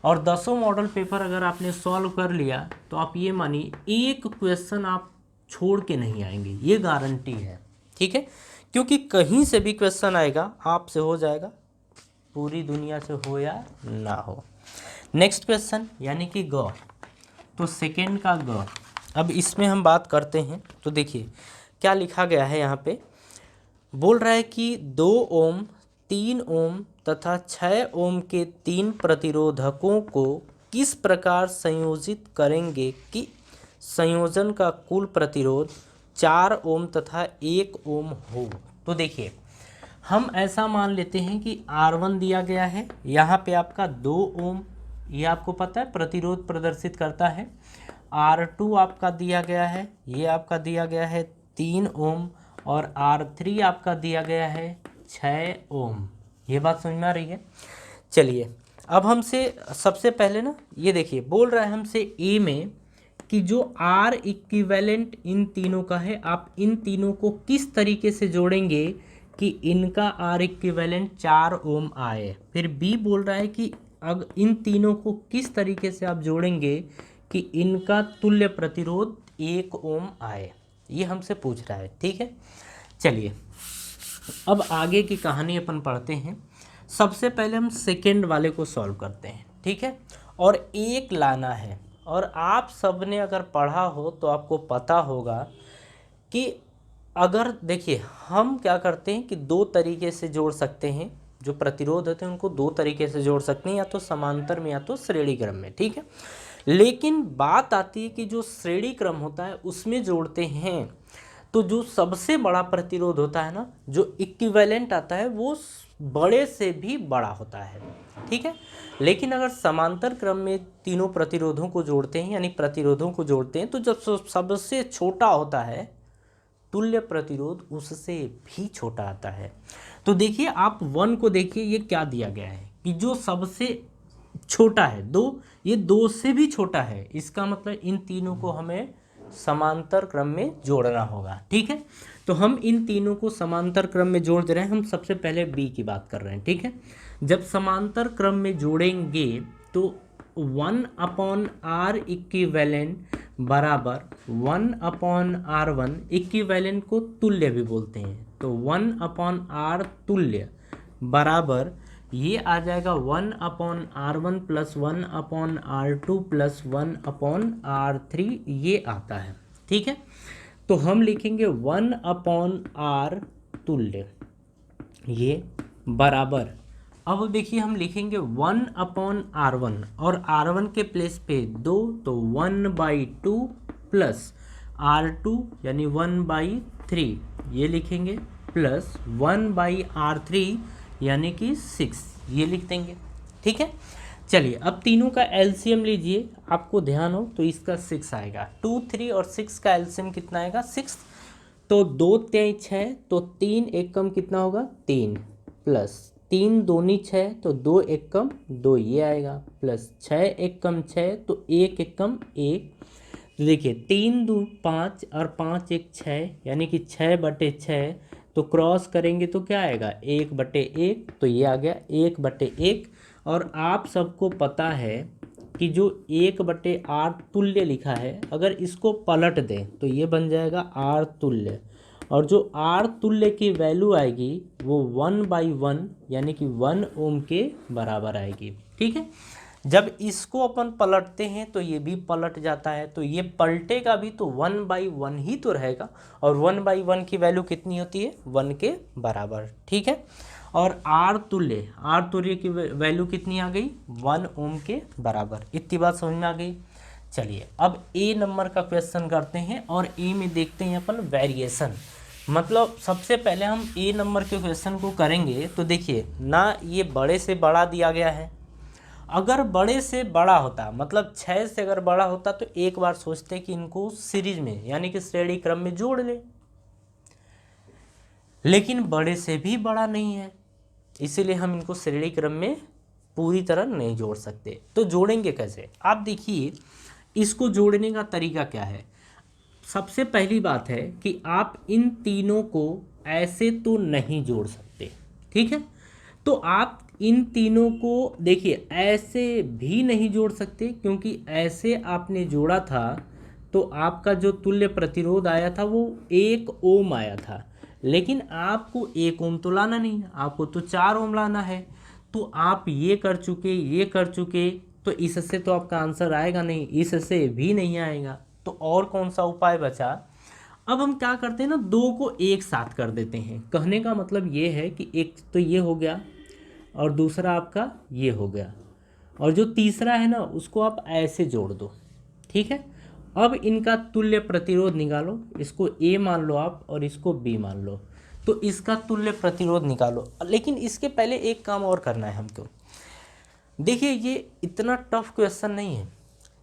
और 10 मॉडल पेपर अगर आपने सॉल्व कर लिया तो आप ये मानिए एक क्वेश्चन आप छोड़ के नहीं आएंगे, ये गारंटी है, ठीक है। क्योंकि कहीं से भी क्वेश्चन आएगा आपसे हो जाएगा, पूरी दुनिया से हो या ना हो। नेक्स्ट क्वेश्चन यानी कि ग, तो सेकेंड का ग। अब इसमें हम बात करते हैं, तो देखिए क्या लिखा गया है यहाँ पे। बोल रहा है कि 2 ओम, 3 ओम तथा 6 ओम के 3 प्रतिरोधकों को किस प्रकार संयोजित करेंगे कि संयोजन का कुल प्रतिरोध 4 ओम तथा 1 ओम हो। तो देखिए हम ऐसा मान लेते हैं कि R1 दिया गया है, यहाँ पे आपका 2 ओम, ये आपको पता है प्रतिरोध प्रदर्शित करता है। R2 आपका दिया गया है, ये आपका दिया गया है 3 ओम, और R3 आपका दिया गया है 6 ओम। ये बात समझ में आ रही है। चलिए अब हमसे सबसे पहले ना ये देखिए, बोल रहा है हमसे ए में कि जो R इक्विवेलेंट इन तीनों का है, आप इन तीनों को किस तरीके से जोड़ेंगे कि इनका R इक्विवेलेंट 4 ओम आए। फिर बी बोल रहा है कि अब इन तीनों को किस तरीके से आप जोड़ेंगे कि इनका तुल्य प्रतिरोध 1 ओम आए। ये हमसे पूछ रहा है, ठीक है। चलिए अब आगे की कहानी अपन पढ़ते हैं। सबसे पहले हम सेकेंड वाले को सॉल्व करते हैं, ठीक है। और एक लाना है, और आप सब ने अगर पढ़ा हो तो आपको पता होगा कि अगर देखिए हम क्या करते हैं कि दो तरीके से जोड़ सकते हैं, जो प्रतिरोध होते हैं उनको दो तरीके से जोड़ सकते हैं, या तो समांतर में या तो श्रेणी क्रम में, ठीक है। लेकिन बात आती है कि जो श्रेणी क्रम होता है उसमें जोड़ते हैं तो जो सबसे बड़ा प्रतिरोध होता है ना, जो इक्विवेलेंट आता है, वो बड़े से भी बड़ा होता है, ठीक है। लेकिन अगर समांतर क्रम में तीनों प्रतिरोधों को जोड़ते हैं, यानी प्रतिरोधों को जोड़ते हैं, तो जब सबसे छोटा होता है तुल्य प्रतिरोध उससे भी छोटा आता है। तो देखिए आप 1 को देखिए, ये क्या दिया गया है कि जो सबसे छोटा है 2, ये 2 से भी छोटा है, इसका मतलब इन तीनों को हमें समांतर क्रम में जोड़ना होगा, ठीक है। तो हम इन तीनों को समांतर क्रम में जोड़ दे रहे हैं। हम सबसे पहले बी की बात कर रहे हैं, ठीक है। जब समांतर क्रम में जोड़ेंगे तो 1/r इक्विवेलेंट बराबर 1/r1, इक्विवेलेंट को तुल्य भी बोलते हैं, तो 1/r तुल्य बराबर ये आ जाएगा 1/r1 plus 1/r2 plus 1/r3, ये आता है, ठीक है। तो हम लिखेंगे 1/r तुल्य, ये बराबर, अब देखिए हम लिखेंगे 1/r1, और r1 के प्लेस पे 2, तो 1/2 प्लस r2 यानी 1/3 ये लिखेंगे, प्लस 1/r3 यानी कि 6 ये लिख देंगे, ठीक है। चलिए अब तीनों का एलसीएम लीजिए, आपको ध्यान हो तो इसका 6 आएगा। 2, 3 और 6 का एलसीएम कितना आएगा? 6। तो 2 3 6, तो 3 एक कम कितना होगा? 3, प्लस 3 दूनी 6, तो 2 एक कम 2 ये आएगा, प्लस 6 एक कम 6, तो 1 एक कम 1। तो देखिए 3 2 5 और 5 एक 6, यानी कि 6/6, तो क्रॉस करेंगे तो क्या आएगा? 1/1, तो ये आ गया 1/1। और आप सबको पता है कि जो 1/r तुल्य लिखा है, अगर इसको पलट दें तो ये बन जाएगा r तुल्य, और जो r तुल्य की वैल्यू आएगी वो 1/1 यानी कि 1 ओम के बराबर आएगी, ठीक है। जब इसको अपन पलटते हैं तो ये भी पलट जाता है, तो ये पलटेगा भी तो 1/1 ही तो रहेगा, और 1/1 की वैल्यू कितनी होती है? 1 के बराबर, ठीक है। और r तुल्य की वैल्यू कितनी आ गई? 1 ओम के बराबर। इतनी बात समझ में आ गई। चलिए अब ए नंबर का क्वेश्चन करते हैं, और ए में देखते हैं अपन वेरिएशन। मतलब सबसे पहले हम ए नंबर के क्वेश्चन को करेंगे तो देखिए ना, ये बड़े से बड़ा दिया गया है। अगर बड़े से बड़ा होता, मतलब 6 से अगर बड़ा होता, तो एक बार सोचते कि इनको सीरीज में यानी कि श्रेणी क्रम में जोड़ ले, लेकिन बड़े से भी बड़ा नहीं है, इसीलिए हम इनको श्रेणी क्रम में पूरी तरह नहीं जोड़ सकते। तो जोड़ेंगे कैसे? आप देखिए इसको जोड़ने का तरीका क्या है। सबसे पहली बात है कि आप इन तीनों को ऐसे तो नहीं जोड़ सकते, ठीक है। तो आप इन तीनों को देखिए ऐसे भी नहीं जोड़ सकते, क्योंकि ऐसे आपने जोड़ा था तो आपका जो तुल्य प्रतिरोध आया था वो 1 ओम आया था, लेकिन आपको 1 ओम तो लाना नहीं है, आपको तो 4 ओम लाना है। तो आप ये कर चुके, तो इससे तो आपका आंसर आएगा नहीं, इससे भी नहीं आएगा, तो और कौन सा उपाय बचा? अब हम क्या करते हैं ना, 2 को एक साथ कर देते हैं। कहने का मतलब ये है कि एक तो ये हो गया और दूसरा आपका ये हो गया, और जो तीसरा है ना उसको आप ऐसे जोड़ दो, ठीक है। अब इनका तुल्य प्रतिरोध निकालो, इसको A मान लो आप और इसको B मान लो, तो इसका तुल्य प्रतिरोध निकालो। लेकिन इसके पहले एक काम और करना है हमको। देखिए ये इतना टफ क्वेश्चन नहीं है।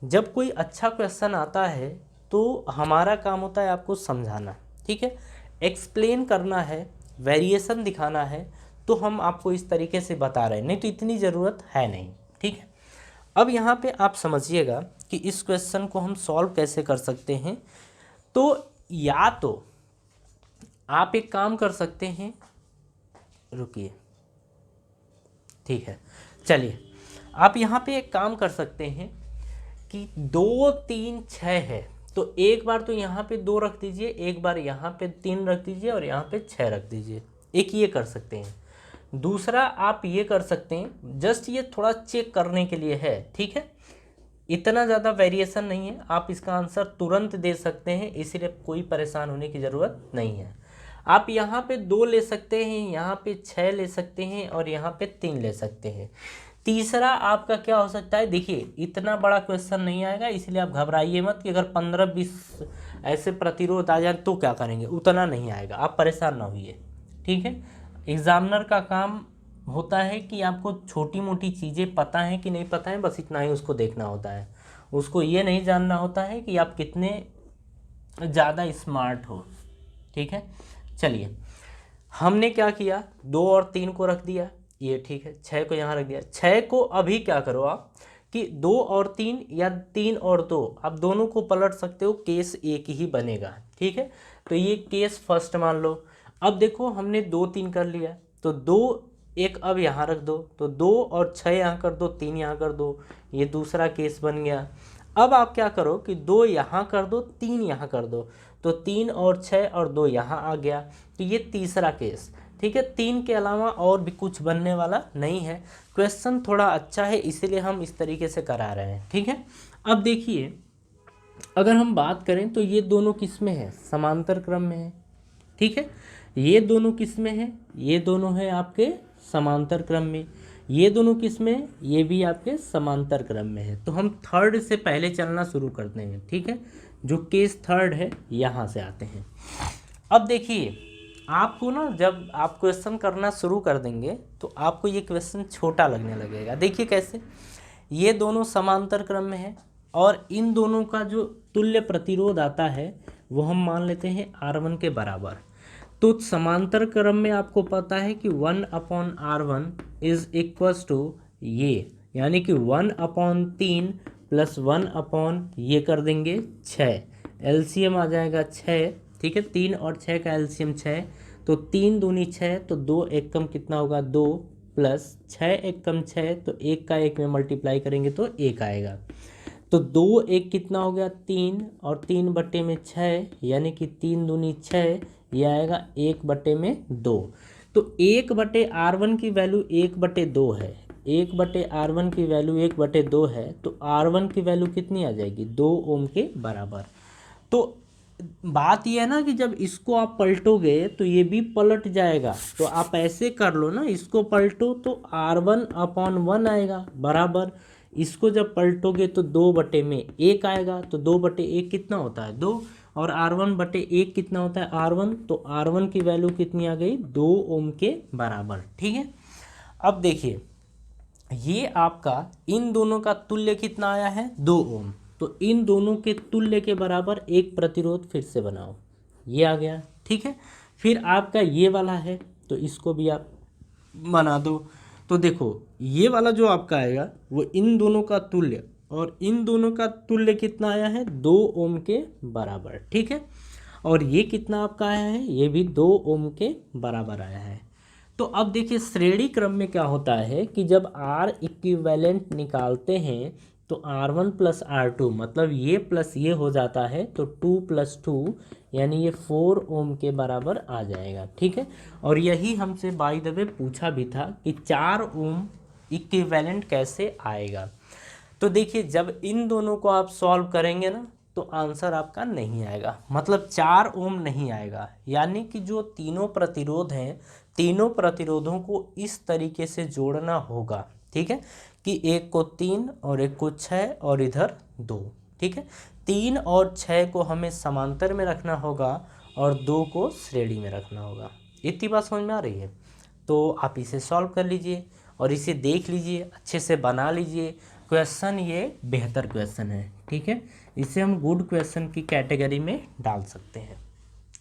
जब कोई अच्छा क्वेश्चन आता है तो हमारा काम होता है आपको समझाना, ठीक है, एक्सप्लेन करना है, वेरिएशन दिखाना है, तो हम आपको इस तरीके से बता रहे हैं, नहीं तो इतनी ज़रूरत है नहीं, ठीक है। अब यहाँ पे आप समझिएगा कि इस क्वेश्चन को हम सॉल्व कैसे कर सकते हैं। तो या तो आप एक काम कर सकते हैं, रुकिए, ठीक है, चलिए आप यहाँ पे एक काम कर सकते हैं कि 2 3 6 है, तो तो एक बार तो यहाँ पे 2 रख दीजिए, एक बार यहाँ पे 3 रख दीजिए और यहाँ पे 6 रख दीजिए। एक ये कर सकते हैं। दूसरा आप ये कर सकते हैं, जस्ट ये थोड़ा चेक करने के लिए है, ठीक है, इतना ज़्यादा वेरिएशन नहीं है, आप इसका आंसर तुरंत दे सकते हैं, इसीलिए कोई परेशान होने की ज़रूरत नहीं है। आप यहाँ पे 2 ले सकते हैं, यहाँ पे 6 ले सकते हैं और यहाँ पे 3 ले सकते हैं। तीसरा आपका क्या हो सकता है, देखिए इतना बड़ा क्वेश्चन नहीं आएगा, इसलिए आप घबराइए मत कि अगर 15-20 ऐसे प्रतिरोध आ जाए तो क्या करेंगे, उतना नहीं आएगा, आप परेशान ना होइए, ठीक है। एग्जामिनर का काम होता है कि आपको छोटी मोटी चीज़ें पता है कि नहीं पता है, बस इतना ही उसको देखना होता है। उसको ये नहीं जानना होता है कि आप कितने ज़्यादा स्मार्ट हो, ठीक है। चलिए, हमने क्या किया, 2 और 3 को रख दिया, ये ठीक है, 6 को यहाँ रख दिया। 6 को अभी क्या करो आप कि 2 और 3 या 3 और 2 आप दोनों को पलट सकते हो, केस एक ही बनेगा, ठीक है। तो ये केस फर्स्ट मान लो। अब देखो हमने 2 3 कर लिया, तो 2 1 अब यहाँ रख दो, तो 2 और 6 यहाँ कर दो, 3 यहाँ कर दो, ये दूसरा केस बन गया। अब आप क्या करो कि 2 यहाँ कर दो, 3 यहाँ कर दो, तो 3 और 6 और 2 यहाँ आ गया, तो ये तीसरा केस, ठीक है। 3 के अलावा और भी कुछ बनने वाला नहीं है। क्वेश्चन थोड़ा अच्छा है, इसीलिए हम इस तरीके से करा रहे हैं, ठीक है। अब देखिए, अगर हम बात करें तो ये दोनों किस में है, समांतर क्रम में है, ठीक है। ये दोनों किस में है, ये दोनों है आपके समांतर क्रम में। ये दोनों किस में है, ये भी आपके समांतर क्रम में है। तो हम थर्ड से पहले चलना शुरू करते हैं, ठीक है। जो केस थर्ड है यहाँ से आते हैं। अब देखिए, आपको ना जब आप क्वेश्चन करना शुरू कर देंगे तो आपको ये क्वेश्चन छोटा लगने लगेगा। देखिए कैसे, ये दोनों समांतर क्रम में है और इन दोनों का जो तुल्य प्रतिरोध आता है वो हम मान लेते हैं R1 के बराबर। तो समांतर क्रम में आपको पता है कि 1/R1 इज इक्वल्स टू ये, यानी कि 1/3 प्लस 1/ ये कर देंगे 6, एलसीएम आ जाएगा 6, ठीक है। 3 और 6 का एलसीएम 6, तो 3 दूनी 6, तो 2 एक कम कितना होगा 2, प्लस 6 एक कम 6, तो 1 का 1 में मल्टीप्लाई करेंगे तो 1 आएगा। तो 2 1 कितना हो गया 3, और 3 बटे में 6, यानी कि 3 दूनी 6, ये आएगा 1 बटे में 2। तो 1/R1 की वैल्यू 1/2 है, 1/R1 की वैल्यू 1/2 है, तो R1 की वैल्यू कितनी आ जाएगी 2 ओम के बराबर। तो बात यह है ना कि जब इसको आप पलटोगे तो ये भी पलट जाएगा, तो आप ऐसे कर लो ना, इसको पलटो तो R1/1 आएगा बराबर, इसको जब पलटोगे तो 2/1 आएगा, तो 2/1 कितना होता है 2, और R1/1 कितना होता है R1, तो R1 की वैल्यू कितनी आ गई 2 ओम के बराबर, ठीक है। अब देखिए, ये आपका इन दोनों का तुल्य कितना आया है 2 ओम, तो इन दोनों के तुल्य के बराबर एक प्रतिरोध फिर से बनाओ, ये आ गया, ठीक है। फिर आपका ये वाला है, तो इसको भी आप बना दो। तो देखो, ये वाला जो आपका आएगा वो इन दोनों का तुल्य, और इन दोनों का तुल्य कितना आया है 2 ओम के बराबर, ठीक है। और ये कितना आपका आया है, ये भी 2 ओम के बराबर आया है। तो अब देखिए, श्रेणी क्रम में क्या होता है कि जब R इक्विवेलेंट निकालते हैं तो R1 प्लस R2, मतलब ये प्लस ये हो जाता है, तो 2 + 2 यानी ये 4 ओम के बराबर आ जाएगा, ठीक है। और यही हमसे बाय द वे पूछा भी था कि 4 ओम इक्विवेलेंट कैसे आएगा। तो देखिए, जब इन दोनों को आप सॉल्व करेंगे ना तो आंसर आपका नहीं आएगा, मतलब 4 ओम नहीं आएगा। यानी कि जो तीनों प्रतिरोध हैं, तीनों प्रतिरोधों को इस तरीके से जोड़ना होगा, ठीक है, कि एक को 3 और एक को 6 और इधर 2, ठीक है। 3 और 6 को हमें समांतर में रखना होगा और 2 को श्रेणी में रखना होगा। इतनी बात समझ में आ रही है? तो आप इसे सॉल्व कर लीजिए और इसे देख लीजिए, अच्छे से बना लीजिए। क्वेश्चन ये बेहतर क्वेश्चन है, ठीक है, इसे हम गुड क्वेश्चन की कैटेगरी में डाल सकते हैं।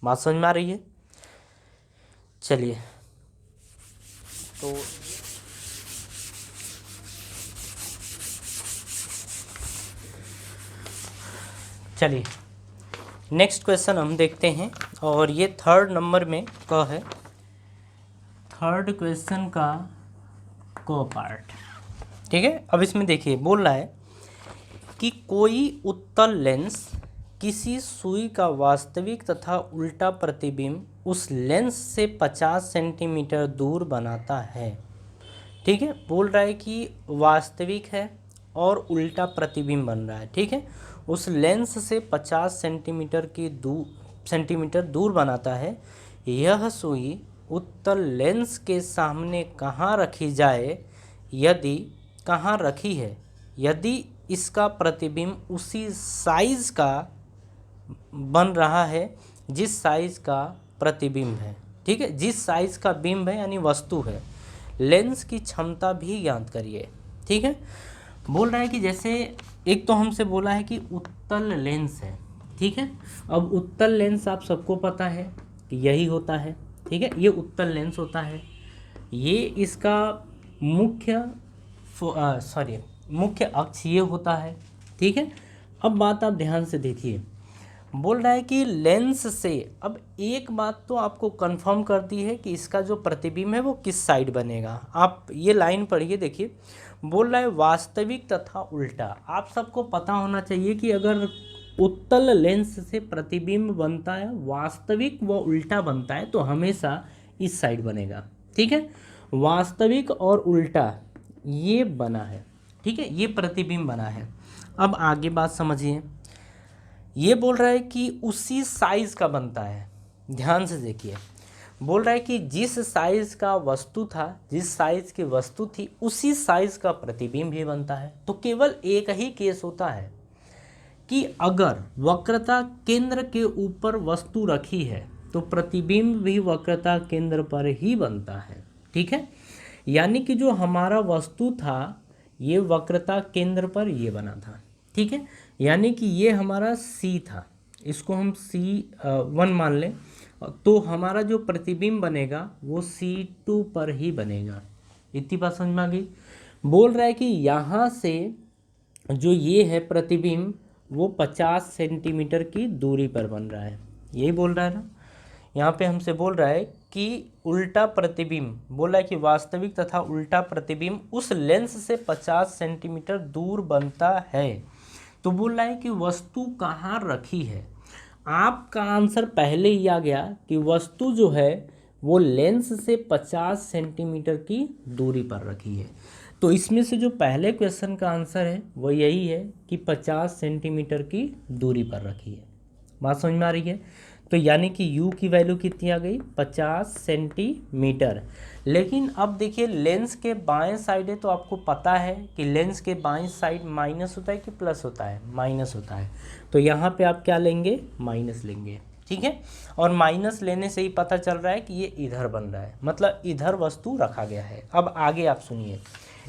बात समझ में आ रही है? चलिए, तो चलिए नेक्स्ट क्वेश्चन हम देखते हैं, और ये 3rd नंबर में का है, 3rd क्वेश्चन का को पार्ट, ठीक है। अब इसमें देखिए, बोल रहा है कि कोई उत्तल लेंस किसी सुई का वास्तविक तथा उल्टा प्रतिबिंब उस लेंस से 50 सेंटीमीटर दूर बनाता है। ठीक है, बोल रहा है कि वास्तविक है और उल्टा प्रतिबिंब बन रहा है। ठीक है, उस लेंस से 50 सेंटीमीटर दूर बनाता है। यह सुई उत्तल लेंस के सामने कहाँ रखी जाए, यदि कहाँ रखी है, यदि इसका प्रतिबिंब उसी साइज का बन रहा है जिस साइज का प्रतिबिंब है। ठीक है, जिस साइज का बिंब है यानी वस्तु है। लेंस की क्षमता भी ज्ञात करिए। ठीक है, बोल रहा है कि जैसे एक तो हमसे बोला है कि उत्तल लेंस है। ठीक है, अब उत्तल लेंस आप सबको पता है कि यही होता है। ठीक है, ये उत्तल लेंस होता है, ये इसका मुख्य अक्ष ये होता है। ठीक है, अब बात आप ध्यान से देखिए, बोल रहा है कि लेंस से, अब एक बात तो आपको कंफर्म करती है कि इसका जो प्रतिबिंब है वो किस साइड बनेगा। आप ये लाइन पढ़िए, देखिए बोल रहा है वास्तविक तथा उल्टा। आप सबको पता होना चाहिए कि अगर उत्तल लेंस से प्रतिबिंब बनता है, वास्तविक व उल्टा बनता है, तो हमेशा इस साइड बनेगा। ठीक है, वास्तविक और उल्टा ये बना है। ठीक है, ये प्रतिबिंब बना है। अब आगे बात समझिए, ये बोल रहा है कि उसी साइज का बनता है। ध्यान से देखिए, बोल रहा है कि जिस साइज का वस्तु था, जिस साइज की वस्तु थी, उसी साइज का प्रतिबिंब भी बनता है। तो केवल एक ही केस होता है कि अगर वक्रता केंद्र के ऊपर वस्तु रखी है तो प्रतिबिंब भी वक्रता केंद्र पर ही बनता है। ठीक है, यानी कि जो हमारा वस्तु था ये वक्रता केंद्र पर ये बना था। ठीक है, यानी कि ये हमारा C था, इसको हम C1 मान लें, तो हमारा जो प्रतिबिंब बनेगा वो C2 पर ही बनेगा। इतनी बात समझ में आ गई। बोल रहा है कि यहाँ से जो ये है प्रतिबिंब वो 50 सेंटीमीटर की दूरी पर बन रहा है, यही बोल रहा है ना। यहाँ पे हमसे बोल रहा है कि उल्टा प्रतिबिंब, बोल रहा है कि वास्तविक तथा उल्टा प्रतिबिंब उस लेंस से 50 सेंटीमीटर दूर बनता है। तो बोल रहा है कि वस्तु कहाँ रखी है। आपका आंसर पहले ही आ गया कि वस्तु जो है वो लेंस से 50 सेंटीमीटर की दूरी पर रखी है। तो इसमें से जो पहले क्वेश्चन का आंसर है वो यही है कि 50 सेंटीमीटर की दूरी पर रखी है। बात समझ में आ रही है। तो यानी कि u की वैल्यू कितनी आ गई, 50 सेंटीमीटर। लेकिन अब देखिए लेंस के बाएं साइड है, तो आपको पता है कि लेंस के बाएं साइड माइनस होता है कि प्लस होता है, माइनस होता है। तो यहाँ पे आप क्या लेंगे, माइनस लेंगे। ठीक है, और माइनस लेने से ही पता चल रहा है कि ये इधर बन रहा है, मतलब इधर वस्तु रखा गया है। अब आगे आप सुनिए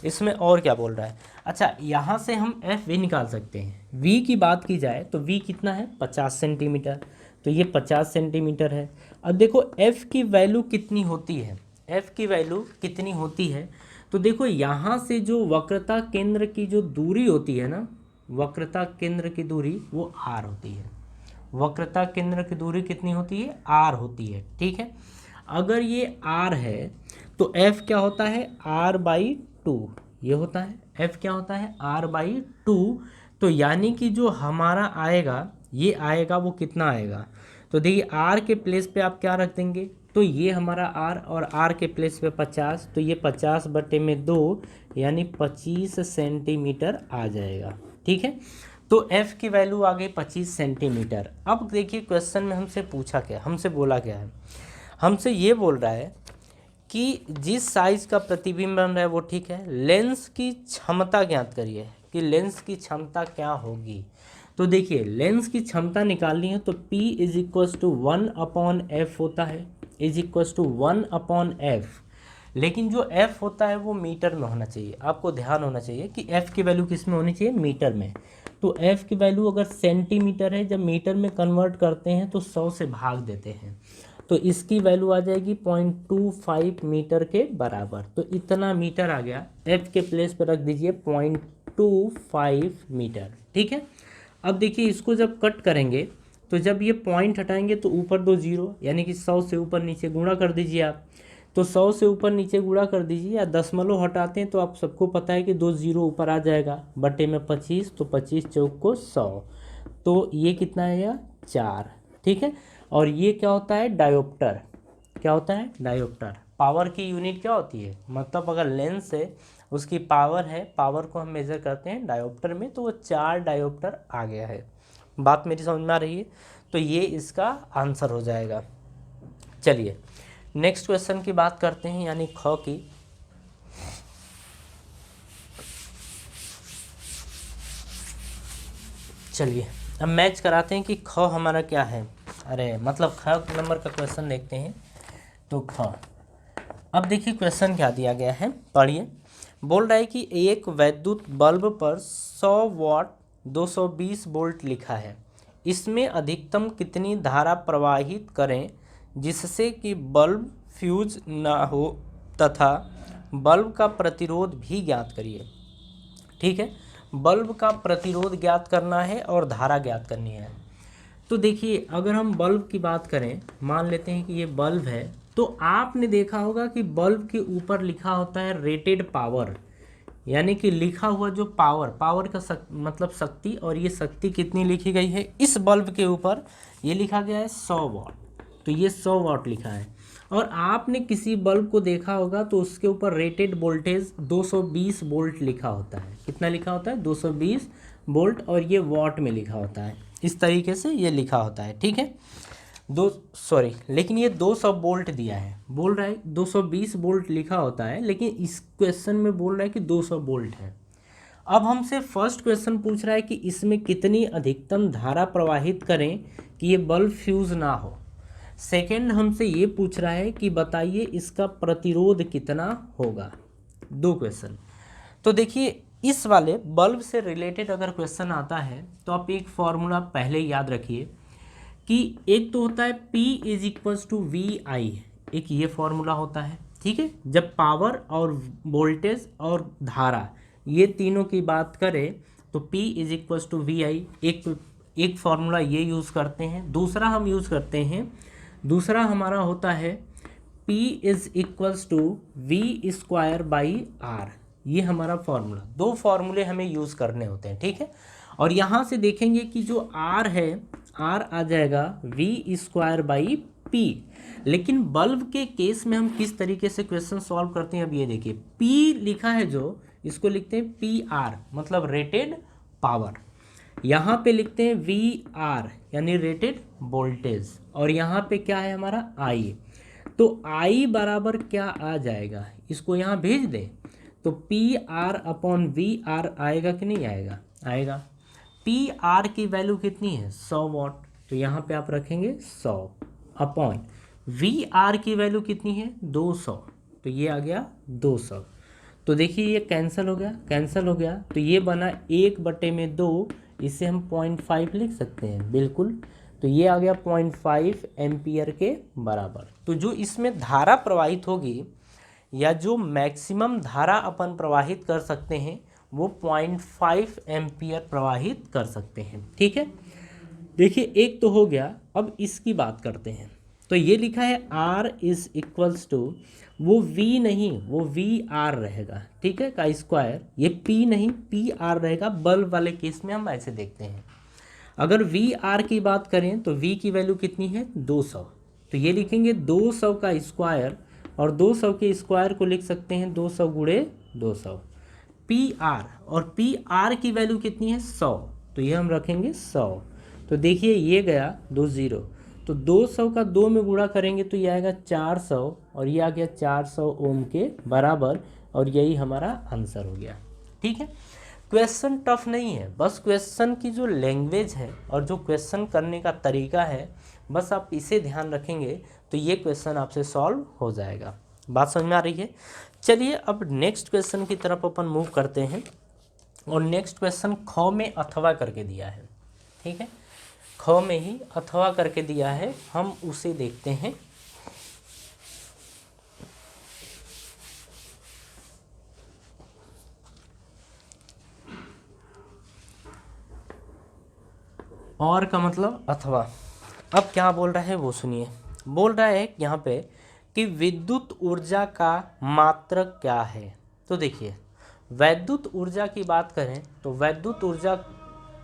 इसमें और क्या बोल रहा है। अच्छा, यहाँ से हम एफ वी निकाल सकते हैं। v की बात की जाए तो v कितना है, 50 सेंटीमीटर, तो ये 50 सेंटीमीटर है। अब देखो f की वैल्यू कितनी होती है, f की वैल्यू कितनी होती है। तो देखो यहाँ से जो वक्रता केंद्र की जो दूरी होती है ना, वक्रता केंद्र की दूरी वो r होती है। वक्रता केंद्र की दूरी कितनी होती है, r होती है। ठीक है, अगर ये r है तो f क्या होता है, r/2 ये होता है। f क्या होता है, r/2। तो यानी कि जो हमारा आएगा, ये आएगा वो कितना आएगा, तो देखिए r के प्लेस पे आप क्या रख देंगे, तो ये हमारा r और r के प्लेस पे 50, तो ये 50/2 यानी 25 सेंटीमीटर आ जाएगा। ठीक है, तो f की वैल्यू आ गई 25 सेंटीमीटर। अब देखिए क्वेश्चन में हमसे पूछा क्या, हमसे बोला क्या है, हमसे ये बोल रहा है कि जिस साइज का प्रतिबिंब बन रहा है वो ठीक है, लेंस की क्षमता ज्ञात करिए कि लेंस की क्षमता क्या होगी। तो देखिए लेंस की क्षमता निकालनी है तो P = 1/f होता है, = 1/f। लेकिन जो f होता है वो मीटर में होना चाहिए। आपको ध्यान होना चाहिए कि f की वैल्यू किस में होनी चाहिए, मीटर में। तो f की वैल्यू अगर सेंटीमीटर है, जब मीटर में कन्वर्ट करते हैं तो 100 से भाग देते हैं, तो इसकी वैल्यू आ जाएगी 0.25 मीटर के बराबर। तो इतना मीटर आ गया, f के प्लेस पर रख दीजिए 0.25 मीटर। ठीक है, अब देखिए इसको जब कट करेंगे तो जब ये पॉइंट हटाएंगे तो ऊपर 2 जीरो, यानी कि 100 से ऊपर नीचे गुणा कर दीजिए आप। तो 100 से ऊपर नीचे गुणा कर दीजिए, या दशमलव हटाते हैं तो आप सबको पता है कि 2 जीरो ऊपर आ जाएगा, बटे में 25, तो 25 चौक को 100, तो तो ये कितना आएगा 4, ठीक है। और ये क्या होता है डायोप्टर, क्या होता है डायोप्टर। पावर की यूनिट क्या होती है, मतलब अगर लेंस है उसकी पावर है, पावर को हम मेज़र करते हैं डायोप्टर में, तो वो 4 डायोप्टर आ गया है। बात मेरी समझ में आ रही है, तो ये इसका आंसर हो जाएगा। चलिए नेक्स्ट क्वेश्चन की बात करते हैं, यानी ख की। चलिए अब मैच कराते हैं कि ख हमारा क्या है, अरे मतलब ख नंबर का क्वेश्चन देखते हैं। तो ख, अब देखिए क्वेश्चन क्या दिया गया है, पढ़िए। बोल रहा है कि एक वैद्युत बल्ब पर 100 वाट 220 वोल्ट लिखा है, इसमें अधिकतम कितनी धारा प्रवाहित करें जिससे कि बल्ब फ्यूज ना हो, तथा बल्ब का प्रतिरोध भी ज्ञात करिए। ठीक है, बल्ब का प्रतिरोध ज्ञात करना है और धारा ज्ञात करनी है। तो देखिए अगर हम बल्ब की बात करें, मान लेते हैं कि ये बल्ब है, तो आपने देखा होगा कि बल्ब के ऊपर लिखा होता है रेटेड पावर, यानी कि लिखा हुआ जो पावर का मतलब शक्ति, और ये शक्ति कितनी लिखी गई है इस बल्ब के ऊपर, ये लिखा गया है 100 वाट, तो ये 100 वाट लिखा है। और आपने किसी बल्ब को देखा होगा तो उसके ऊपर रेटेड वोल्टेज 220 वोल्ट लिखा होता है, कितना लिखा होता है 220 वोल्ट, और ये वाट में लिखा होता है, इस तरीके से ये लिखा होता है, ठीक है। लेकिन ये 200 वोल्ट दिया है, बोल रहा है 220 वोल्ट लिखा होता है, लेकिन इस क्वेश्चन में बोल रहा है कि 200 वोल्ट है। अब हमसे फर्स्ट क्वेश्चन पूछ रहा है कि इसमें कितनी अधिकतम धारा प्रवाहित करें कि ये बल्ब फ्यूज ना हो। सेकेंड हमसे ये पूछ रहा है कि बताइए इसका प्रतिरोध कितना होगा। दो क्वेश्चन। तो देखिए इस वाले बल्ब से रिलेटेड अगर क्वेश्चन आता है तो आप एक फॉर्मूला पहले याद रखिए कि एक तो होता है P is equals to VI, एक ये फॉर्मूला होता है, ठीक है। जब पावर और वोल्टेज और धारा ये तीनों की बात करें तो P is equals to VI, एक फॉर्मूला ये यूज़ करते हैं। दूसरा हम यूज़ करते हैं, दूसरा हमारा होता है P is equals to V square by R, ये हमारा फॉर्मूला। दो फॉर्मूले हमें यूज़ करने होते हैं, ठीक है। और यहाँ से देखेंगे कि जो R है, R आ जाएगा V स्क्वायर बाई P। लेकिन बल्ब के केस में हम किस तरीके से क्वेश्चन सॉल्व करते हैं, अब ये देखिए P लिखा है जो, इसको लिखते हैं PR मतलब रेटेड पावर, यहाँ पे लिखते हैं VR यानी रेटेड वोल्टेज, और यहाँ पे क्या है हमारा I। तो I बराबर क्या आ जाएगा, इसको यहाँ भेज दें तो PR अपॉन VR आएगा कि नहीं आएगा, आएगा। PR की वैल्यू कितनी है 100 वाट, तो यहाँ पे आप रखेंगे 100 अपॉन VR की वैल्यू कितनी है 200, तो ये आ गया 200। तो देखिए ये कैंसिल हो गया, कैंसिल हो गया, तो ये बना 1/2, इसे हम 0.5 लिख सकते हैं, बिल्कुल। तो ये आ गया 0.5 एम्पियर के बराबर। तो जो इसमें धारा प्रवाहित होगी या जो मैक्सिमम धारा अपन प्रवाहित कर सकते हैं वो 0.5 एम्पियर प्रवाहित कर सकते हैं, ठीक है। देखिए एक तो हो गया, अब इसकी बात करते हैं। तो ये लिखा है R इज इक्वल्स टू, वो V नहीं, वो VR रहेगा, ठीक है, का स्क्वायर, ये P नहीं PR रहेगा। बल्ब वाले केस में हम ऐसे देखते हैं। अगर VR की बात करें तो V की वैल्यू कितनी है 200, तो ये लिखेंगे 200 का स्क्वायर, और 200 के स्क्वायर को लिख सकते हैं 200 गुणे 200। PR, और PR की वैल्यू कितनी है 100, तो ये हम रखेंगे 100। तो देखिए ये गया 2 0, तो 200 का 2 में गुणा करेंगे तो ये आएगा 400, और ये आ गया 400 ओम के बराबर, और यही हमारा आंसर हो गया, ठीक है। क्वेश्चन टफ नहीं है, बस क्वेश्चन की जो लैंग्वेज है और जो क्वेश्चन करने का तरीका है, बस आप इसे ध्यान रखेंगे तो ये क्वेश्चन आपसे सॉल्व हो जाएगा। बात समझ में आ रही है। चलिए अब नेक्स्ट क्वेश्चन की तरफ अपन मूव करते हैं, और नेक्स्ट क्वेश्चन ख में अथवा करके दिया है, ठीक है, ख में ही अथवा करके दिया है, हम उसे देखते हैं। और का मतलब अथवा। अब क्या बोल रहा है वो सुनिए। बोल रहा है यहाँ पे कि विद्युत ऊर्जा का मात्रक क्या है। तो देखिए वैद्युत ऊर्जा की बात करें तो वैद्युत ऊर्जा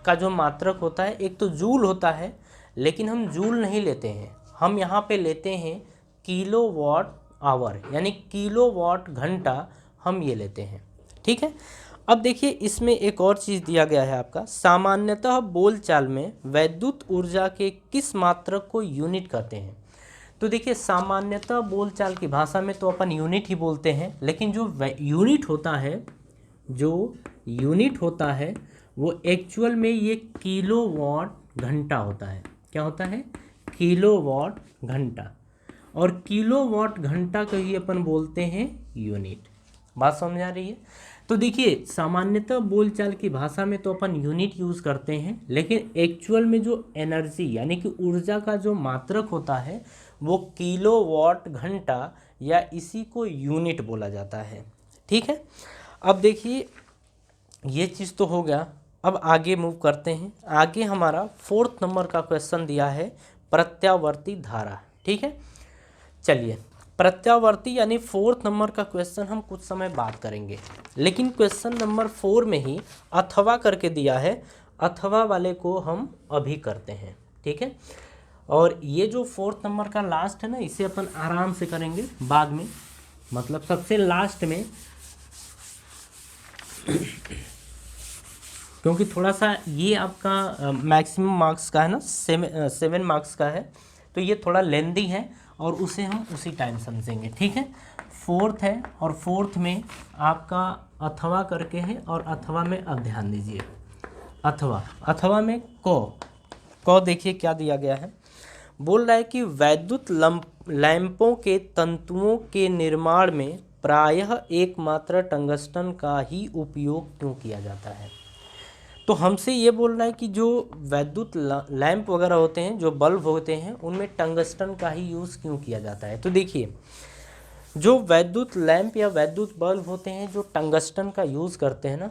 का जो मात्रक होता है, एक तो जूल होता है, लेकिन हम जूल नहीं लेते हैं, हम यहाँ पे लेते हैं किलोवाट आवर, यानी किलोवाट घंटा हम ये लेते हैं। ठीक है। अब देखिए इसमें एक और चीज़ दिया गया है आपका, सामान्यतः बोलचाल में वैद्युत ऊर्जा के किस मात्रक को यूनिट कहते हैं। तो देखिए सामान्यतः बोलचाल की भाषा में तो अपन यूनिट ही बोलते हैं, लेकिन जो यूनिट होता है वो एक्चुअल में ये किलोवाट घंटा होता है। क्या होता है? किलोवाट घंटा। और किलोवाट घंटा को ही अपन बोलते हैं यूनिट। बात समझ आ रही है? तो देखिए सामान्यतः बोलचाल की भाषा में तो अपन यूनिट यूज़ करते हैं, लेकिन एक्चुअल में जो एनर्जी यानी कि ऊर्जा का जो मात्रक होता है वो किलोवाट घंटा या इसी को यूनिट बोला जाता है। ठीक है। अब देखिए ये चीज़ तो हो गया। अब आगे मूव करते हैं। आगे हमारा 4th नंबर का क्वेश्चन दिया है प्रत्यावर्ती धारा। ठीक है। चलिए प्रत्यावर्ती यानी 4th नंबर का क्वेश्चन हम कुछ समय बात करेंगे, लेकिन क्वेश्चन नंबर 4 में ही अथवा करके दिया है, अथवा वाले को हम अभी करते हैं। ठीक है। और ये जो 4th नंबर का लास्ट है ना, इसे अपन आराम से करेंगे बाद में, मतलब सबसे लास्ट में, क्योंकि थोड़ा सा ये आपका मैक्सिमम मार्क्स का है ना, 7 मार्क्स का है, तो ये थोड़ा लेंदी है और उसे हम उसी टाइम समझेंगे। ठीक है। 4th है और 4th में आपका अथवा करके है, और अथवा में अब ध्यान दीजिए, अथवा में को देखिए क्या दिया गया है। बोल रहा है कि वैद्युत लैंपों के तंतुओं के निर्माण में प्रायः एकमात्र टंगस्टन का ही उपयोग क्यों किया जाता है। तो हमसे ये बोल रहा है कि जो वैद्युत लैंप वगैरह होते हैं, जो बल्ब होते हैं, उनमें टंगस्टन का ही यूज़ क्यों किया जाता है। तो देखिए जो वैद्युत लैंप या वैद्युत बल्ब होते हैं जो टंगस्टन का यूज़ करते हैं ना,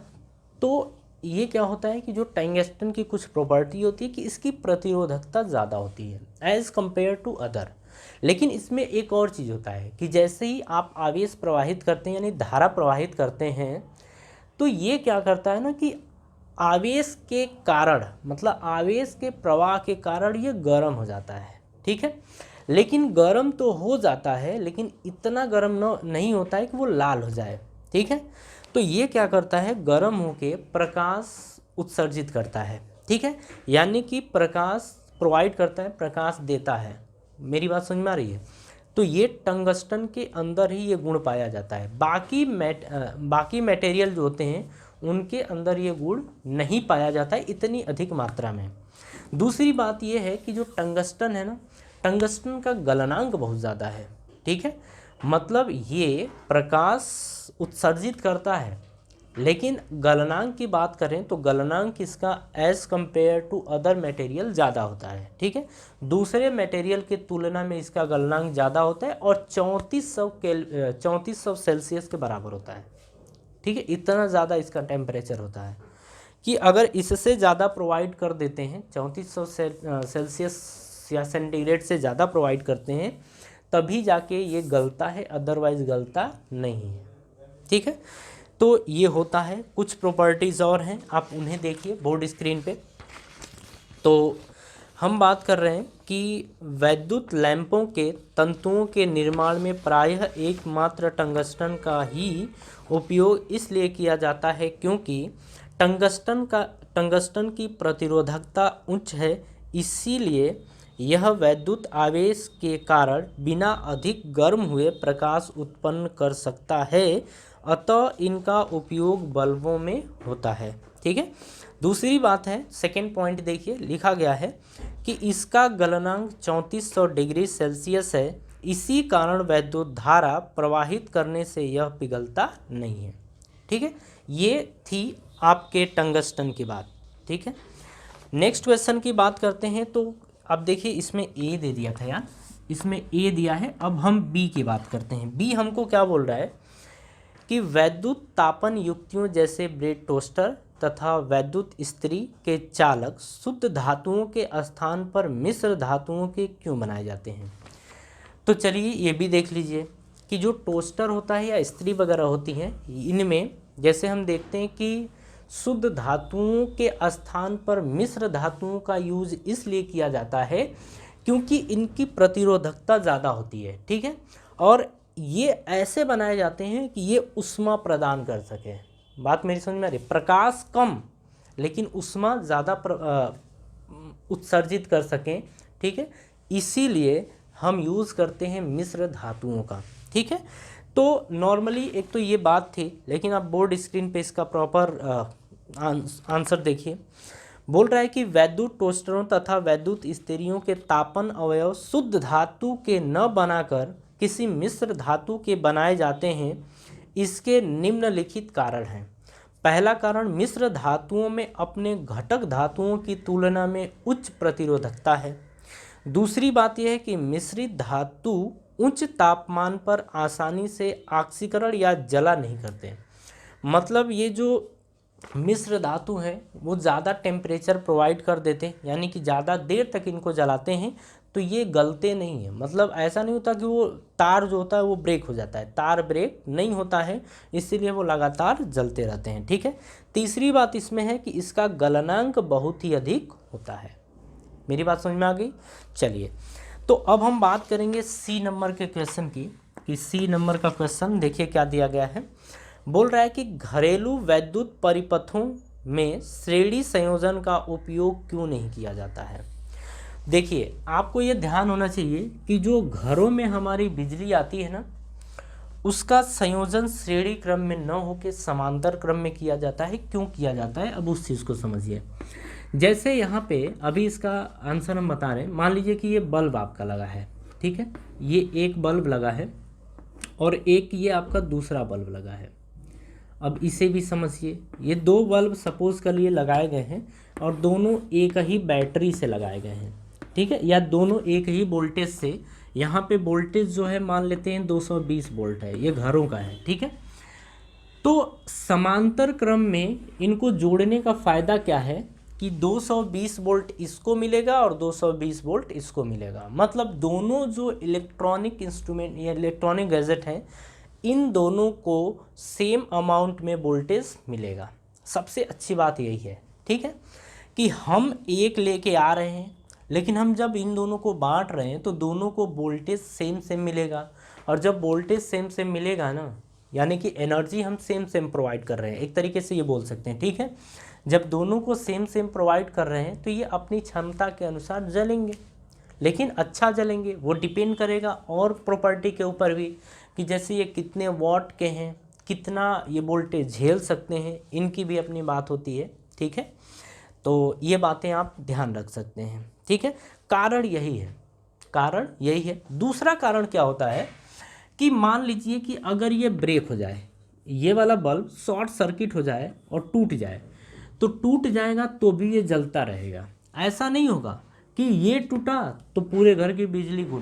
तो ये क्या होता है कि जो टंगस्टन की कुछ प्रॉपर्टी होती है कि इसकी प्रतिरोधकता ज़्यादा होती है एज़ कम्पेयर टू अदर। लेकिन इसमें एक और चीज़ होता है कि जैसे ही आप आवेश प्रवाहित करते हैं, यानी धारा प्रवाहित करते हैं, तो ये क्या करता है ना कि आवेश के कारण, मतलब आवेश के प्रवाह के कारण ये गर्म हो जाता है। ठीक है। लेकिन गर्म तो हो जाता है, लेकिन इतना गर्म नहीं होता है कि वो लाल हो जाए। ठीक है। तो ये क्या करता है, गर्म होके प्रकाश उत्सर्जित करता है। ठीक है। यानी कि प्रकाश प्रोवाइड करता है, प्रकाश देता है। मेरी बात समझ में आ रही है? तो ये टंगस्टन के अंदर ही ये गुण पाया जाता है। बाकी मटेरियल जो होते हैं उनके अंदर ये गुण नहीं पाया जाता है इतनी अधिक मात्रा में। दूसरी बात ये है कि जो टंगस्टन है ना, टंगस्टन का गलनांक बहुत ज़्यादा है। ठीक है। मतलब ये प्रकाश उत्सर्जित करता है, लेकिन गलनांक की बात करें तो गलनांक इसका as compare to other material ज़्यादा होता है। ठीक है। दूसरे मटेरियल के तुलना में इसका गलनांक ज़्यादा होता है और 3400 सेल्सियस के बराबर होता है। ठीक है। इतना ज़्यादा इसका टेम्परेचर होता है कि अगर इससे ज़्यादा प्रोवाइड कर देते हैं, 3400 सेल्सियस या सेंटीग्रेड से ज़्यादा प्रोवाइड करते हैं, तभी जाके ये गलता है, अदरवाइज गलता नहीं है। ठीक है। तो ये होता है। कुछ प्रॉपर्टीज़ और हैं, आप उन्हें देखिए बोर्ड स्क्रीन पे। तो हम बात कर रहे हैं कि वैद्युत लैंपों के तंतुओं के निर्माण में प्रायः एकमात्र टंगस्टन का ही उपयोग इसलिए किया जाता है क्योंकि टंगस्टन की प्रतिरोधकता उच्च है, इसीलिए यह वैद्युत आवेश के कारण बिना अधिक गर्म हुए प्रकाश उत्पन्न कर सकता है, अतः इनका उपयोग बल्बों में होता है। ठीक है। दूसरी बात है, सेकेंड पॉइंट देखिए, लिखा गया है कि इसका गलनांक 3400 डिग्री सेल्सियस है, इसी कारण वैद्युत धारा प्रवाहित करने से यह पिघलता नहीं है। ठीक है। ये थी आपके टंगस्टन की बात। ठीक है। नेक्स्ट क्वेश्चन की बात करते हैं। तो अब देखिए इसमें ए दे दिया था यार, इसमें ए दिया है। अब हम बी की बात करते हैं। बी हमको क्या बोल रहा है कि वैद्युत तापन युक्तियों जैसे ब्रेड टोस्टर तथा वैद्युत इस्त्री के चालक शुद्ध धातुओं के स्थान पर मिश्र धातुओं के क्यों बनाए जाते हैं। तो चलिए ये भी देख लीजिए कि जो टोस्टर होता है या इस्त्री वगैरह होती हैं, इनमें जैसे हम देखते हैं कि शुद्ध धातुओं के स्थान पर मिश्र धातुओं का यूज इसलिए किया जाता है क्योंकि इनकी प्रतिरोधकता ज़्यादा होती है, ठीक है, और ये ऐसे बनाए जाते हैं कि ये ऊष्मा प्रदान कर सके। बात मेरी समझ में आ रही? प्रकाश कम लेकिन ऊष्मा ज़्यादा उत्सर्जित कर सकें, ठीक है, इसीलिए हम यूज़ करते हैं मिश्र धातुओं का, ठीक है। तो नॉर्मली एक तो ये बात थी, लेकिन आप बोर्ड स्क्रीन पे इसका प्रॉपर आंसर देखिए। बोल रहा है कि वैद्युत टोस्टरों तथा वैद्युत स्त्रियों के तापन अवयव शुद्ध धातु के न बनाकर किसी मिश्र धातु के बनाए जाते हैं। इसके निम्नलिखित कारण हैं। पहला कारण, मिश्र धातुओं में अपने घटक धातुओं की तुलना में उच्च प्रतिरोधकता है। दूसरी बात यह है कि मिश्रित धातु उच्च तापमान पर आसानी से ऑक्सीकरण या जला नहीं करते। मतलब ये जो मिश्र धातु हैं वो ज़्यादा टेम्परेचर प्रोवाइड कर देते हैं, यानी कि ज़्यादा देर तक इनको जलाते हैं तो ये गलते नहीं हैं। मतलब ऐसा नहीं होता कि वो तार जो होता है वो ब्रेक हो जाता है, तार ब्रेक नहीं होता है, इसीलिए वो लगातार जलते रहते हैं, ठीक है। तीसरी बात इसमें है कि इसका गलनांक बहुत ही अधिक होता है। मेरी बात समझ में आ गई? चलिए, तो अब हम बात करेंगे सी नंबर के क्वेश्चन की, कि सी नंबर का क्वेश्चन देखिए क्या दिया गया है। बोल रहा है कि घरेलू वैद्युत परिपथों में श्रेणी संयोजन का उपयोग क्यों नहीं किया जाता है। देखिए, आपको ये ध्यान होना चाहिए कि जो घरों में हमारी बिजली आती है ना, उसका संयोजन श्रेणी क्रम में न होकर समांतर क्रम में किया जाता है। क्यों किया जाता है, अब उस चीज़ को समझिए। जैसे यहाँ पे अभी इसका आंसर हम बता रहे हैं। मान लीजिए कि ये बल्ब आपका लगा है, ठीक है, ये एक बल्ब लगा है और एक ये आपका दूसरा बल्ब लगा है। अब इसे भी समझिए, ये दो बल्ब सपोज कर लिए लगाए गए हैं और दोनों एक ही बैटरी से लगाए गए हैं, ठीक है, या दोनों एक ही वोल्टेज से। यहाँ पे वोल्टेज जो है मान लेते हैं 220 वोल्ट है, ये घरों का है, ठीक है। तो समांतर क्रम में इनको जोड़ने का फ़ायदा क्या है कि 220 वोल्ट इसको मिलेगा और 220 वोल्ट इसको मिलेगा। मतलब दोनों जो इलेक्ट्रॉनिक इंस्ट्रूमेंट या इलेक्ट्रॉनिक गैजेट हैं, इन दोनों को सेम अमाउंट में वोल्टेज मिलेगा। सबसे अच्छी बात यही है, ठीक है, कि हम एक लेके आ रहे हैं, लेकिन हम जब इन दोनों को बांट रहे हैं तो दोनों को वोल्टेज सेम सेम मिलेगा। और जब वोल्टेज सेम सेम मिलेगा ना, यानी कि एनर्जी हम सेम सेम प्रोवाइड कर रहे हैं, एक तरीके से ये बोल सकते हैं, ठीक है। जब दोनों को सेम सेम प्रोवाइड कर रहे हैं तो ये अपनी क्षमता के अनुसार जलेंगे, लेकिन अच्छा जलेंगे। वो डिपेंड करेगा और प्रॉपर्टी के ऊपर भी, कि जैसे ये कितने वॉट के हैं, कितना ये वोल्टेज झेल सकते हैं, इनकी भी अपनी बात होती है, ठीक है। तो ये बातें आप ध्यान रख सकते हैं, ठीक है। कारण यही है, कारण यही है। दूसरा कारण क्या होता है कि मान लीजिए कि अगर ये ब्रेक हो जाए, ये वाला बल्ब शॉर्ट सर्किट हो जाए और टूट जाए, तो टूट जाएगा तो भी ये जलता रहेगा। ऐसा नहीं होगा कि ये टूटा तो पूरे घर की बिजली गुल,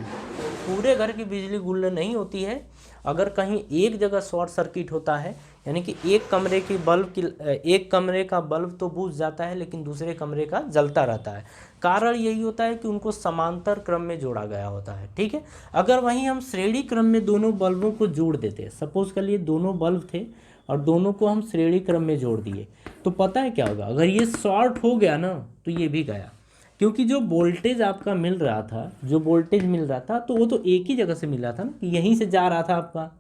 पूरे घर की बिजली गुल नहीं होती है। अगर कहीं एक जगह शॉर्ट सर्किट होता है, यानी कि एक कमरे का बल्ब तो बुझ जाता है लेकिन दूसरे कमरे का जलता रहता है। कारण यही होता है कि उनको समांतर क्रम में जोड़ा गया होता है, ठीक है। अगर वहीं हम श्रेणी क्रम में दोनों बल्बों को जोड़ देते, सपोज कर लिए दोनों बल्ब थे और दोनों को हम श्रेणी क्रम में जोड़ दिए, तो पता है क्या होगा, अगर ये शॉर्ट हो गया ना तो ये भी गया, क्योंकि जो वोल्टेज आपका मिल रहा था, तो वो तो एक ही जगह से मिल रहा था ना, कि यहीं से जा रहा था आपका।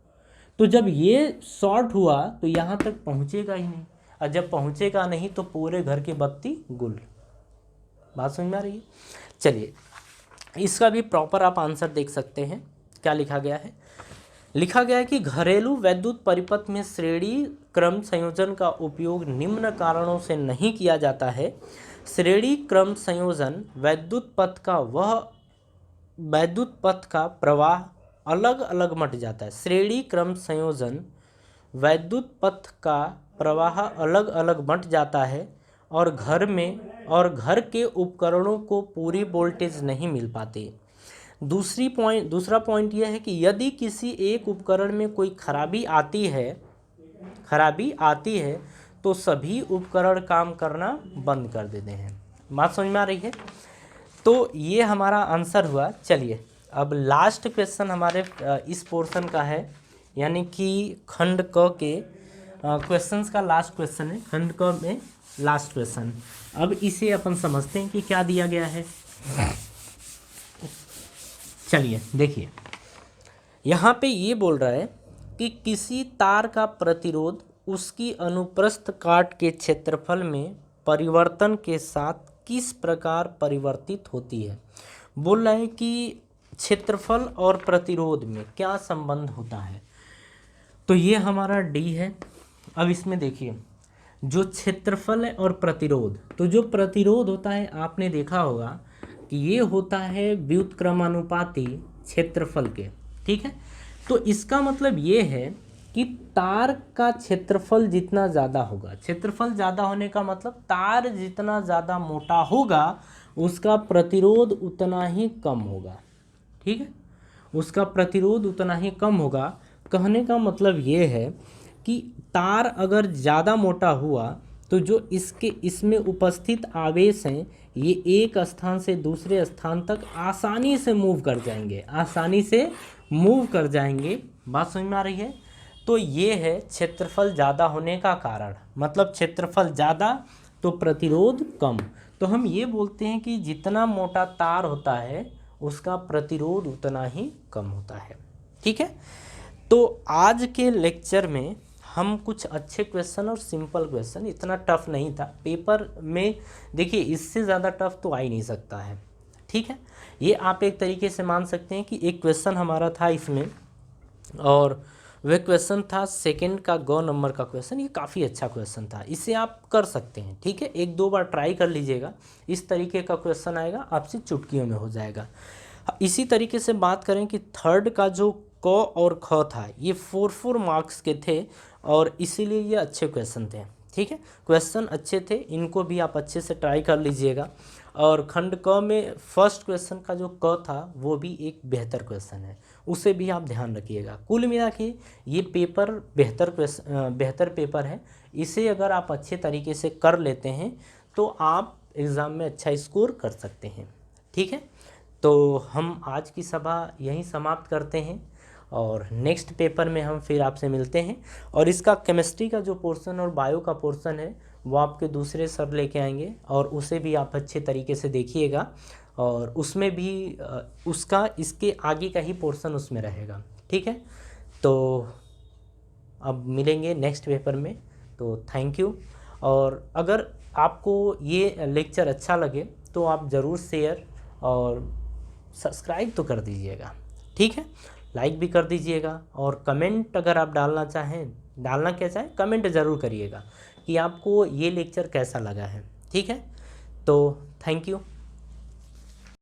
तो जब ये शॉर्ट हुआ तो यहाँ तक पहुँचेगा ही नहीं, और जब पहुँचेगा नहीं तो पूरे घर की बत्ती गुल। बात समझ में आ रही है? चलिए, इसका भी प्रॉपर आप आंसर देख सकते हैं। क्या लिखा गया है? लिखा गया है कि घरेलू वैद्युत परिपथ में श्रेणी क्रम संयोजन का उपयोग निम्न कारणों से नहीं किया जाता है। श्रेणी क्रम संयोजन वैद्युत पथ का प्रवाह अलग अलग मट जाता है। श्रेणी क्रम संयोजन वैद्युत पथ का प्रवाह अलग अलग मट जाता है और घर के उपकरणों को पूरी वोल्टेज नहीं मिल पाती। दूसरा पॉइंट यह है कि यदि किसी एक उपकरण में कोई खराबी आती है तो सभी उपकरण काम करना बंद कर देते हैं। बात समझ में आ रही है? तो ये हमारा आंसर हुआ। चलिए, अब लास्ट क्वेश्चन हमारे इस पोर्शन का है, यानी कि खंड क के क्वेश्चंस का लास्ट क्वेश्चन है, खंड क में लास्ट क्वेश्चन। अब इसे अपन समझते हैं कि क्या दिया गया है। चलिए देखिए, यहाँ पे ये बोल रहा है कि किसी तार का प्रतिरोध उसकी अनुप्रस्थ काट के क्षेत्रफल में परिवर्तन के साथ किस प्रकार परिवर्तित होती है। बोल रहा है कि क्षेत्रफल और प्रतिरोध में क्या संबंध होता है। तो ये हमारा डी है। अब इसमें देखिए, जो क्षेत्रफल है और प्रतिरोध, तो जो प्रतिरोध होता है आपने देखा होगा कि ये होता है व्युत्क्रमानुपाती क्षेत्रफल के, ठीक है। तो इसका मतलब ये है कि तार का क्षेत्रफल जितना ज़्यादा होगा, क्षेत्रफल ज़्यादा होने का मतलब तार जितना ज़्यादा मोटा होगा उसका प्रतिरोध उतना ही कम होगा, ठीक है, उसका प्रतिरोध उतना ही कम होगा। कहने का मतलब ये है कि तार अगर ज़्यादा मोटा हुआ तो जो इसमें उपस्थित आवेश हैं ये एक स्थान से दूसरे स्थान तक आसानी से मूव कर जाएंगे, आसानी से मूव कर जाएंगे। बात समझ में आ रही है। तो ये है क्षेत्रफल ज़्यादा होने का कारण, मतलब क्षेत्रफल ज़्यादा तो प्रतिरोध कम। तो हम ये बोलते हैं कि जितना मोटा तार होता है उसका प्रतिरोध उतना ही कम होता है, ठीक है। तो आज के लेक्चर में हम कुछ अच्छे क्वेश्चन और सिंपल क्वेश्चन, इतना टफ नहीं था पेपर में, देखिए इससे ज़्यादा टफ तो आ ही नहीं सकता है, ठीक है। ये आप एक तरीके से मान सकते हैं कि एक क्वेश्चन हमारा था इसमें, और वह क्वेश्चन था सेकंड का ग नंबर का क्वेश्चन। ये काफ़ी अच्छा क्वेश्चन था, इसे आप कर सकते हैं, ठीक है। एक दो बार ट्राई कर लीजिएगा, इस तरीके का क्वेश्चन आएगा, आपसे चुटकियों में हो जाएगा। इसी तरीके से बात करें कि थर्ड का जो क और ख था ये 4 मार्क्स के थे और इसीलिए ये अच्छे क्वेश्चन थे, ठीक है। क्वेश्चन अच्छे थे, इनको भी आप अच्छे से ट्राई कर लीजिएगा। और खंड क में फर्स्ट क्वेश्चन का जो क था वो भी एक बेहतर क्वेश्चन है, उसे भी आप ध्यान रखिएगा। कुल मिला के ये पेपर बेहतर पेपर है। इसे अगर आप अच्छे तरीके से कर लेते हैं तो आप एग्ज़ाम में अच्छा स्कोर कर सकते हैं, ठीक है। तो हम आज की सभा यहीं समाप्त करते हैं और नेक्स्ट पेपर में हम फिर आपसे मिलते हैं। और इसका केमिस्ट्री का जो पोर्शन और बायो का पोर्शन है वो आपके दूसरे सर लेके आएंगे और उसे भी आप अच्छे तरीके से देखिएगा, और उसमें भी उसका इसके आगे का ही पोर्शन उसमें रहेगा, ठीक है। तो अब मिलेंगे नेक्स्ट पेपर में, तो थैंक यू। और अगर आपको ये लेक्चर अच्छा लगे तो आप ज़रूर शेयर और सब्सक्राइब तो कर दीजिएगा, ठीक है। लाइक भी कर दीजिएगा और कमेंट अगर आप डालना चाहें, डालना क्या चाहें कमेंट ज़रूर करिएगा कि आपको ये लेक्चर कैसा लगा है, ठीक है। तो थैंक यू।